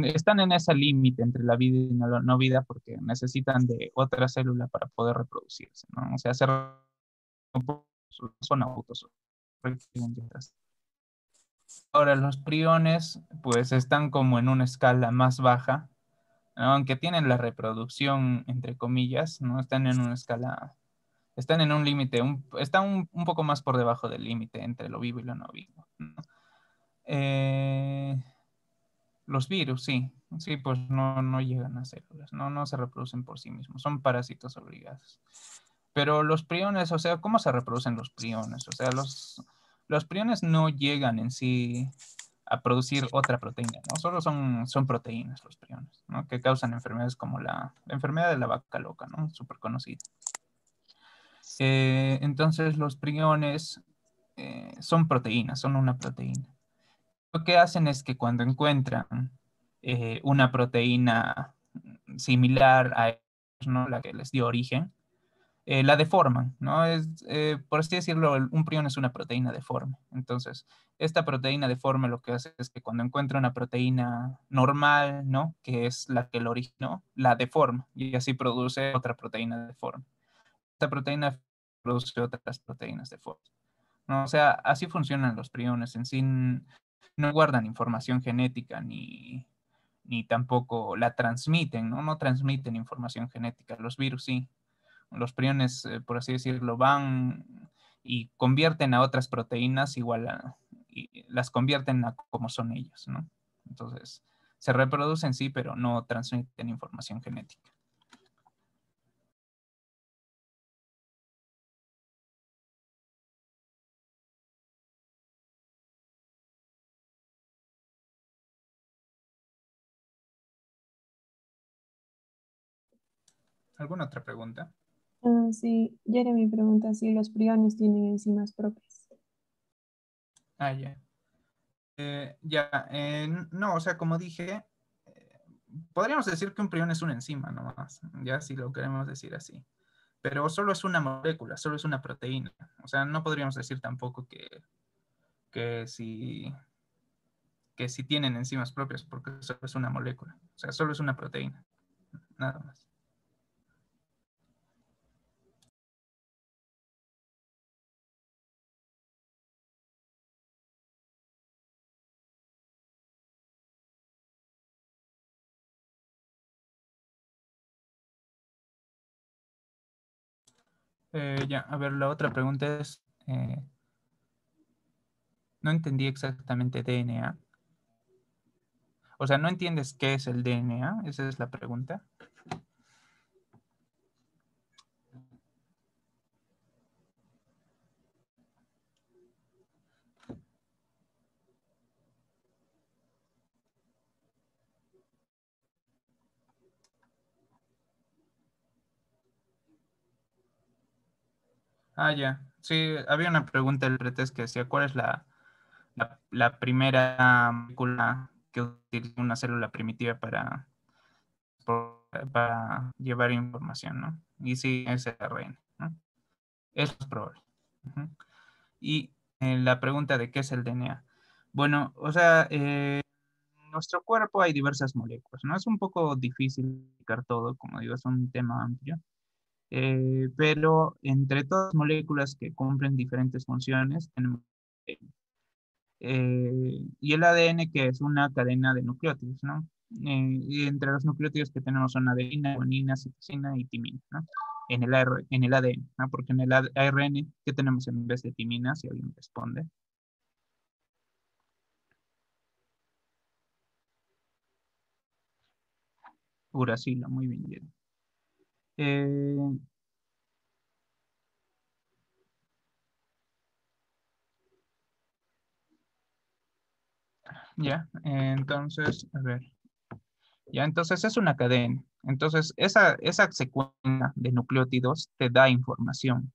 están en ese límite entre la vida y la no vida porque necesitan de otra célula para poder reproducirse, ¿no? O sea, son autos. Ahora, los priones, pues están como en una escala más baja, ¿no? Aunque tienen la reproducción, entre comillas, ¿no? Están en una escala, están en un límite, están un poco más por debajo del límite entre lo vivo y lo no vivo, ¿no? Los virus, sí, sí, pues no llegan a células, no se reproducen por sí mismos, son parásitos obligados. Pero los priones, o sea, ¿cómo se reproducen los priones? O sea, los priones no llegan en sí a producir otra proteína, ¿no? Solo son proteínas los priones, ¿no? Que causan enfermedades como la enfermedad de la vaca loca, ¿no? Súper conocida. Entonces los priones son proteínas, son una proteína. Lo que hacen es que cuando encuentran una proteína similar a ellos, ¿no? La que les dio origen, la deforman, ¿no? Por así decirlo, un prión es una proteína deforme. Entonces, esta proteína deforme lo que hace es que cuando encuentra una proteína normal, ¿no? Que es la que lo originó, la deforma y así produce otra proteína deforme. Esta proteína produce otras proteínas deformes, ¿no? O sea, así funcionan los priones. En sí no guardan información genética ni tampoco la transmiten, ¿no? No transmiten información genética. Los virus sí. Los priones, por así decirlo, van y convierten a otras proteínas y las convierten a como son ellos, ¿no? Entonces, se reproducen sí, pero no transmiten información genética. ¿Alguna otra pregunta? Sí, Jeremy pregunta si los priones tienen enzimas propias. Ah, ya. No, o sea, como dije, podríamos decir que un prión es una enzima nomás, ya si lo queremos decir así. Pero solo es una molécula, solo es una proteína. O sea, no podríamos decir tampoco que si, que si tienen enzimas propias, porque solo es una molécula. O sea, solo es una proteína, nada más. Ya, a ver, la otra pregunta es, no entendí exactamente DNA. O sea, ¿no entiendes qué es el DNA? Esa es la pregunta. Ah, ya. Sí, había una pregunta del pretest que decía, ¿cuál es la primera molécula que utiliza una célula primitiva para llevar información, ¿no? Y sí, es el ARN, ¿no? Es probable. Ujú. Y la pregunta de qué es el DNA. Bueno, o sea, en nuestro cuerpo hay diversas moléculas, ¿no? Es un poco difícil explicar todo, como digo, es un tema amplio. Pero entre todas las moléculas que cumplen diferentes funciones, tenemos y el ADN, que es una cadena de nucleótidos, ¿no? Y entre los nucleótidos que tenemos son adenina, guanina, citosina y timina, ¿no? En el ADN, ¿no? Porque en el ARN, ¿qué tenemos en vez de timina? Si alguien responde. Uracilo, muy bien, bien. Eh, ya, entonces, a ver. Ya, entonces es una cadena. Entonces, esa secuencia de nucleótidos te da información,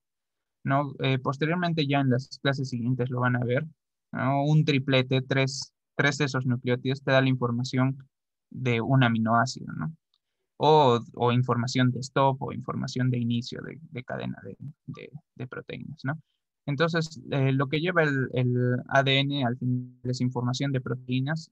¿no? Posteriormente, ya en las clases siguientes lo van a ver, ¿no? Un triplete, tres de esos nucleótidos te da la información de un aminoácido, ¿no? O información de stop o información de inicio de cadena de proteínas, ¿no? Entonces, lo que lleva el ADN al final es información de proteínas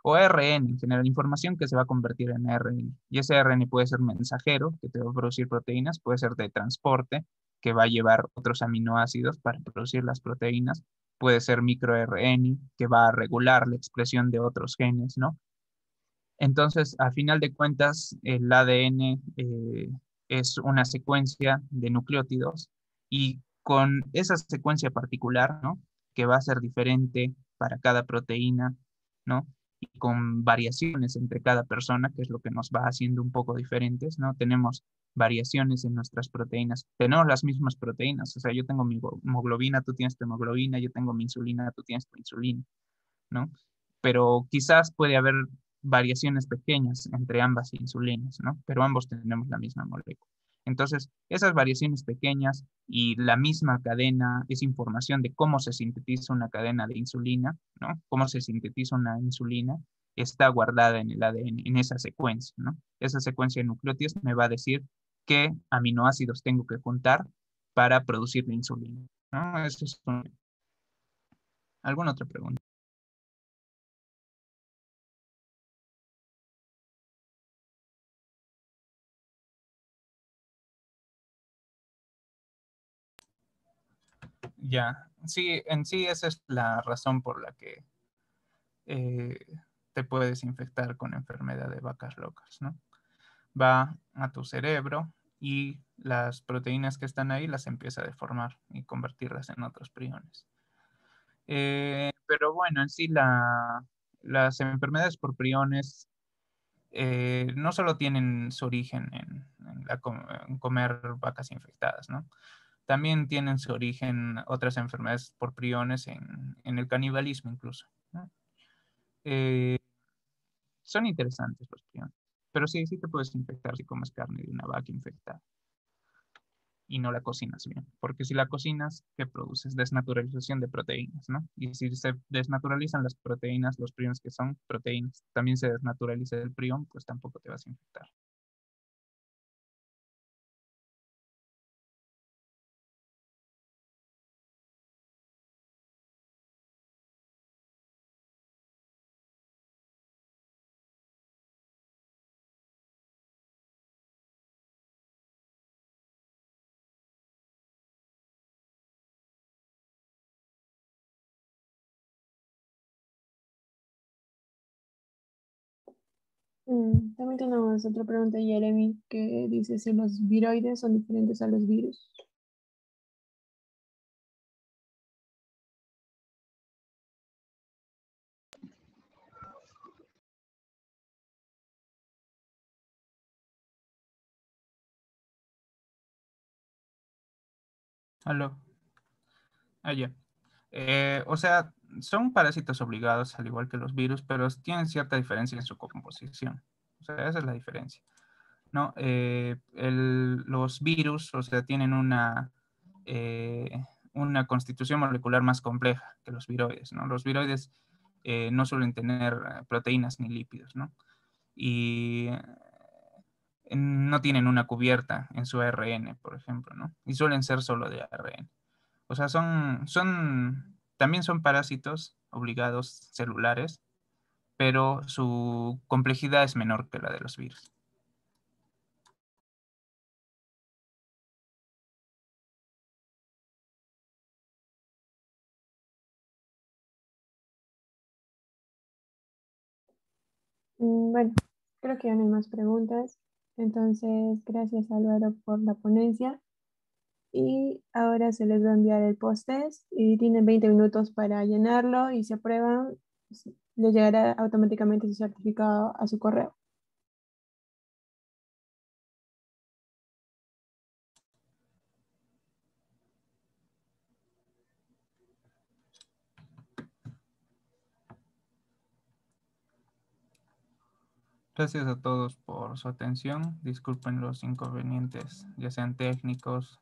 o ARN en general, información que se va a convertir en ARN. Y ese ARN puede ser mensajero, que te va a producir proteínas, puede ser de transporte, que va a llevar otros aminoácidos para producir las proteínas, puede ser microRN, que va a regular la expresión de otros genes, ¿no? Entonces, a final de cuentas, el ADN es una secuencia de nucleótidos y con esa secuencia particular, ¿no? Que va a ser diferente para cada proteína, ¿no? y con variaciones entre cada persona, que es lo que nos va haciendo un poco diferentes, ¿no? Tenemos variaciones en nuestras proteínas. Tenemos las mismas proteínas, o sea, yo tengo mi hemoglobina, tú tienes tu hemoglobina, yo tengo mi insulina, tú tienes tu insulina, ¿no? Pero quizás puede haber variaciones pequeñas entre ambas insulinas, ¿no? Pero ambos tenemos la misma molécula. Entonces, esas variaciones pequeñas y la misma cadena, esa información de cómo se sintetiza una cadena de insulina, ¿no? Cómo se sintetiza una insulina, está guardada en el ADN, en esa secuencia, ¿no? Esa secuencia de nucleótidos me va a decir qué aminoácidos tengo que juntar para producir la insulina, ¿no? Eso es ¿Alguna otra pregunta? Ya, sí, en sí esa es la razón por la que eh, te puedes infectar con enfermedad de vacas locas, ¿no? Va a tu cerebro y las proteínas que están ahí las empieza a deformar y convertirlas en otros priones. Pero bueno, en sí las enfermedades por priones no solo tienen su origen en comer vacas infectadas, ¿no? También tienen su origen otras enfermedades por priones en el canibalismo incluso, ¿no? Eh, Son interesantes los priones, pero sí, sí te puedes infectar si comes carne de una vaca infectada y no la cocinas bien, porque si la cocinas, ¿qué produces? Desnaturalización de proteínas, ¿no? Y si se desnaturalizan las proteínas, los priones que son proteínas, también se desnaturaliza el prión, pues tampoco te vas a infectar. También tenemos otra pregunta, Jeremy, que dice si los viroides son diferentes a los virus. Aló. Ah, ya. O sea, son parásitos obligados, al igual que los virus, pero tienen cierta diferencia en su composición. O sea, esa es la diferencia. ¿No? Los virus, o sea, tienen una constitución molecular más compleja que los viroides, ¿no? Los viroides no suelen tener proteínas ni lípidos, ¿no? Y no tienen una cubierta en su ARN, por ejemplo, ¿no? Y suelen ser solo de ARN. O sea, también son parásitos obligados celulares, pero su complejidad es menor que la de los virus. Bueno, creo que ya no hay más preguntas. Entonces, gracias Álvaro por la ponencia. Y ahora se les va a enviar el post-test y tienen 20 minutos para llenarlo y si aprueban, les llegará automáticamente su certificado a su correo. Gracias a todos por su atención. Disculpen los inconvenientes, ya sean técnicos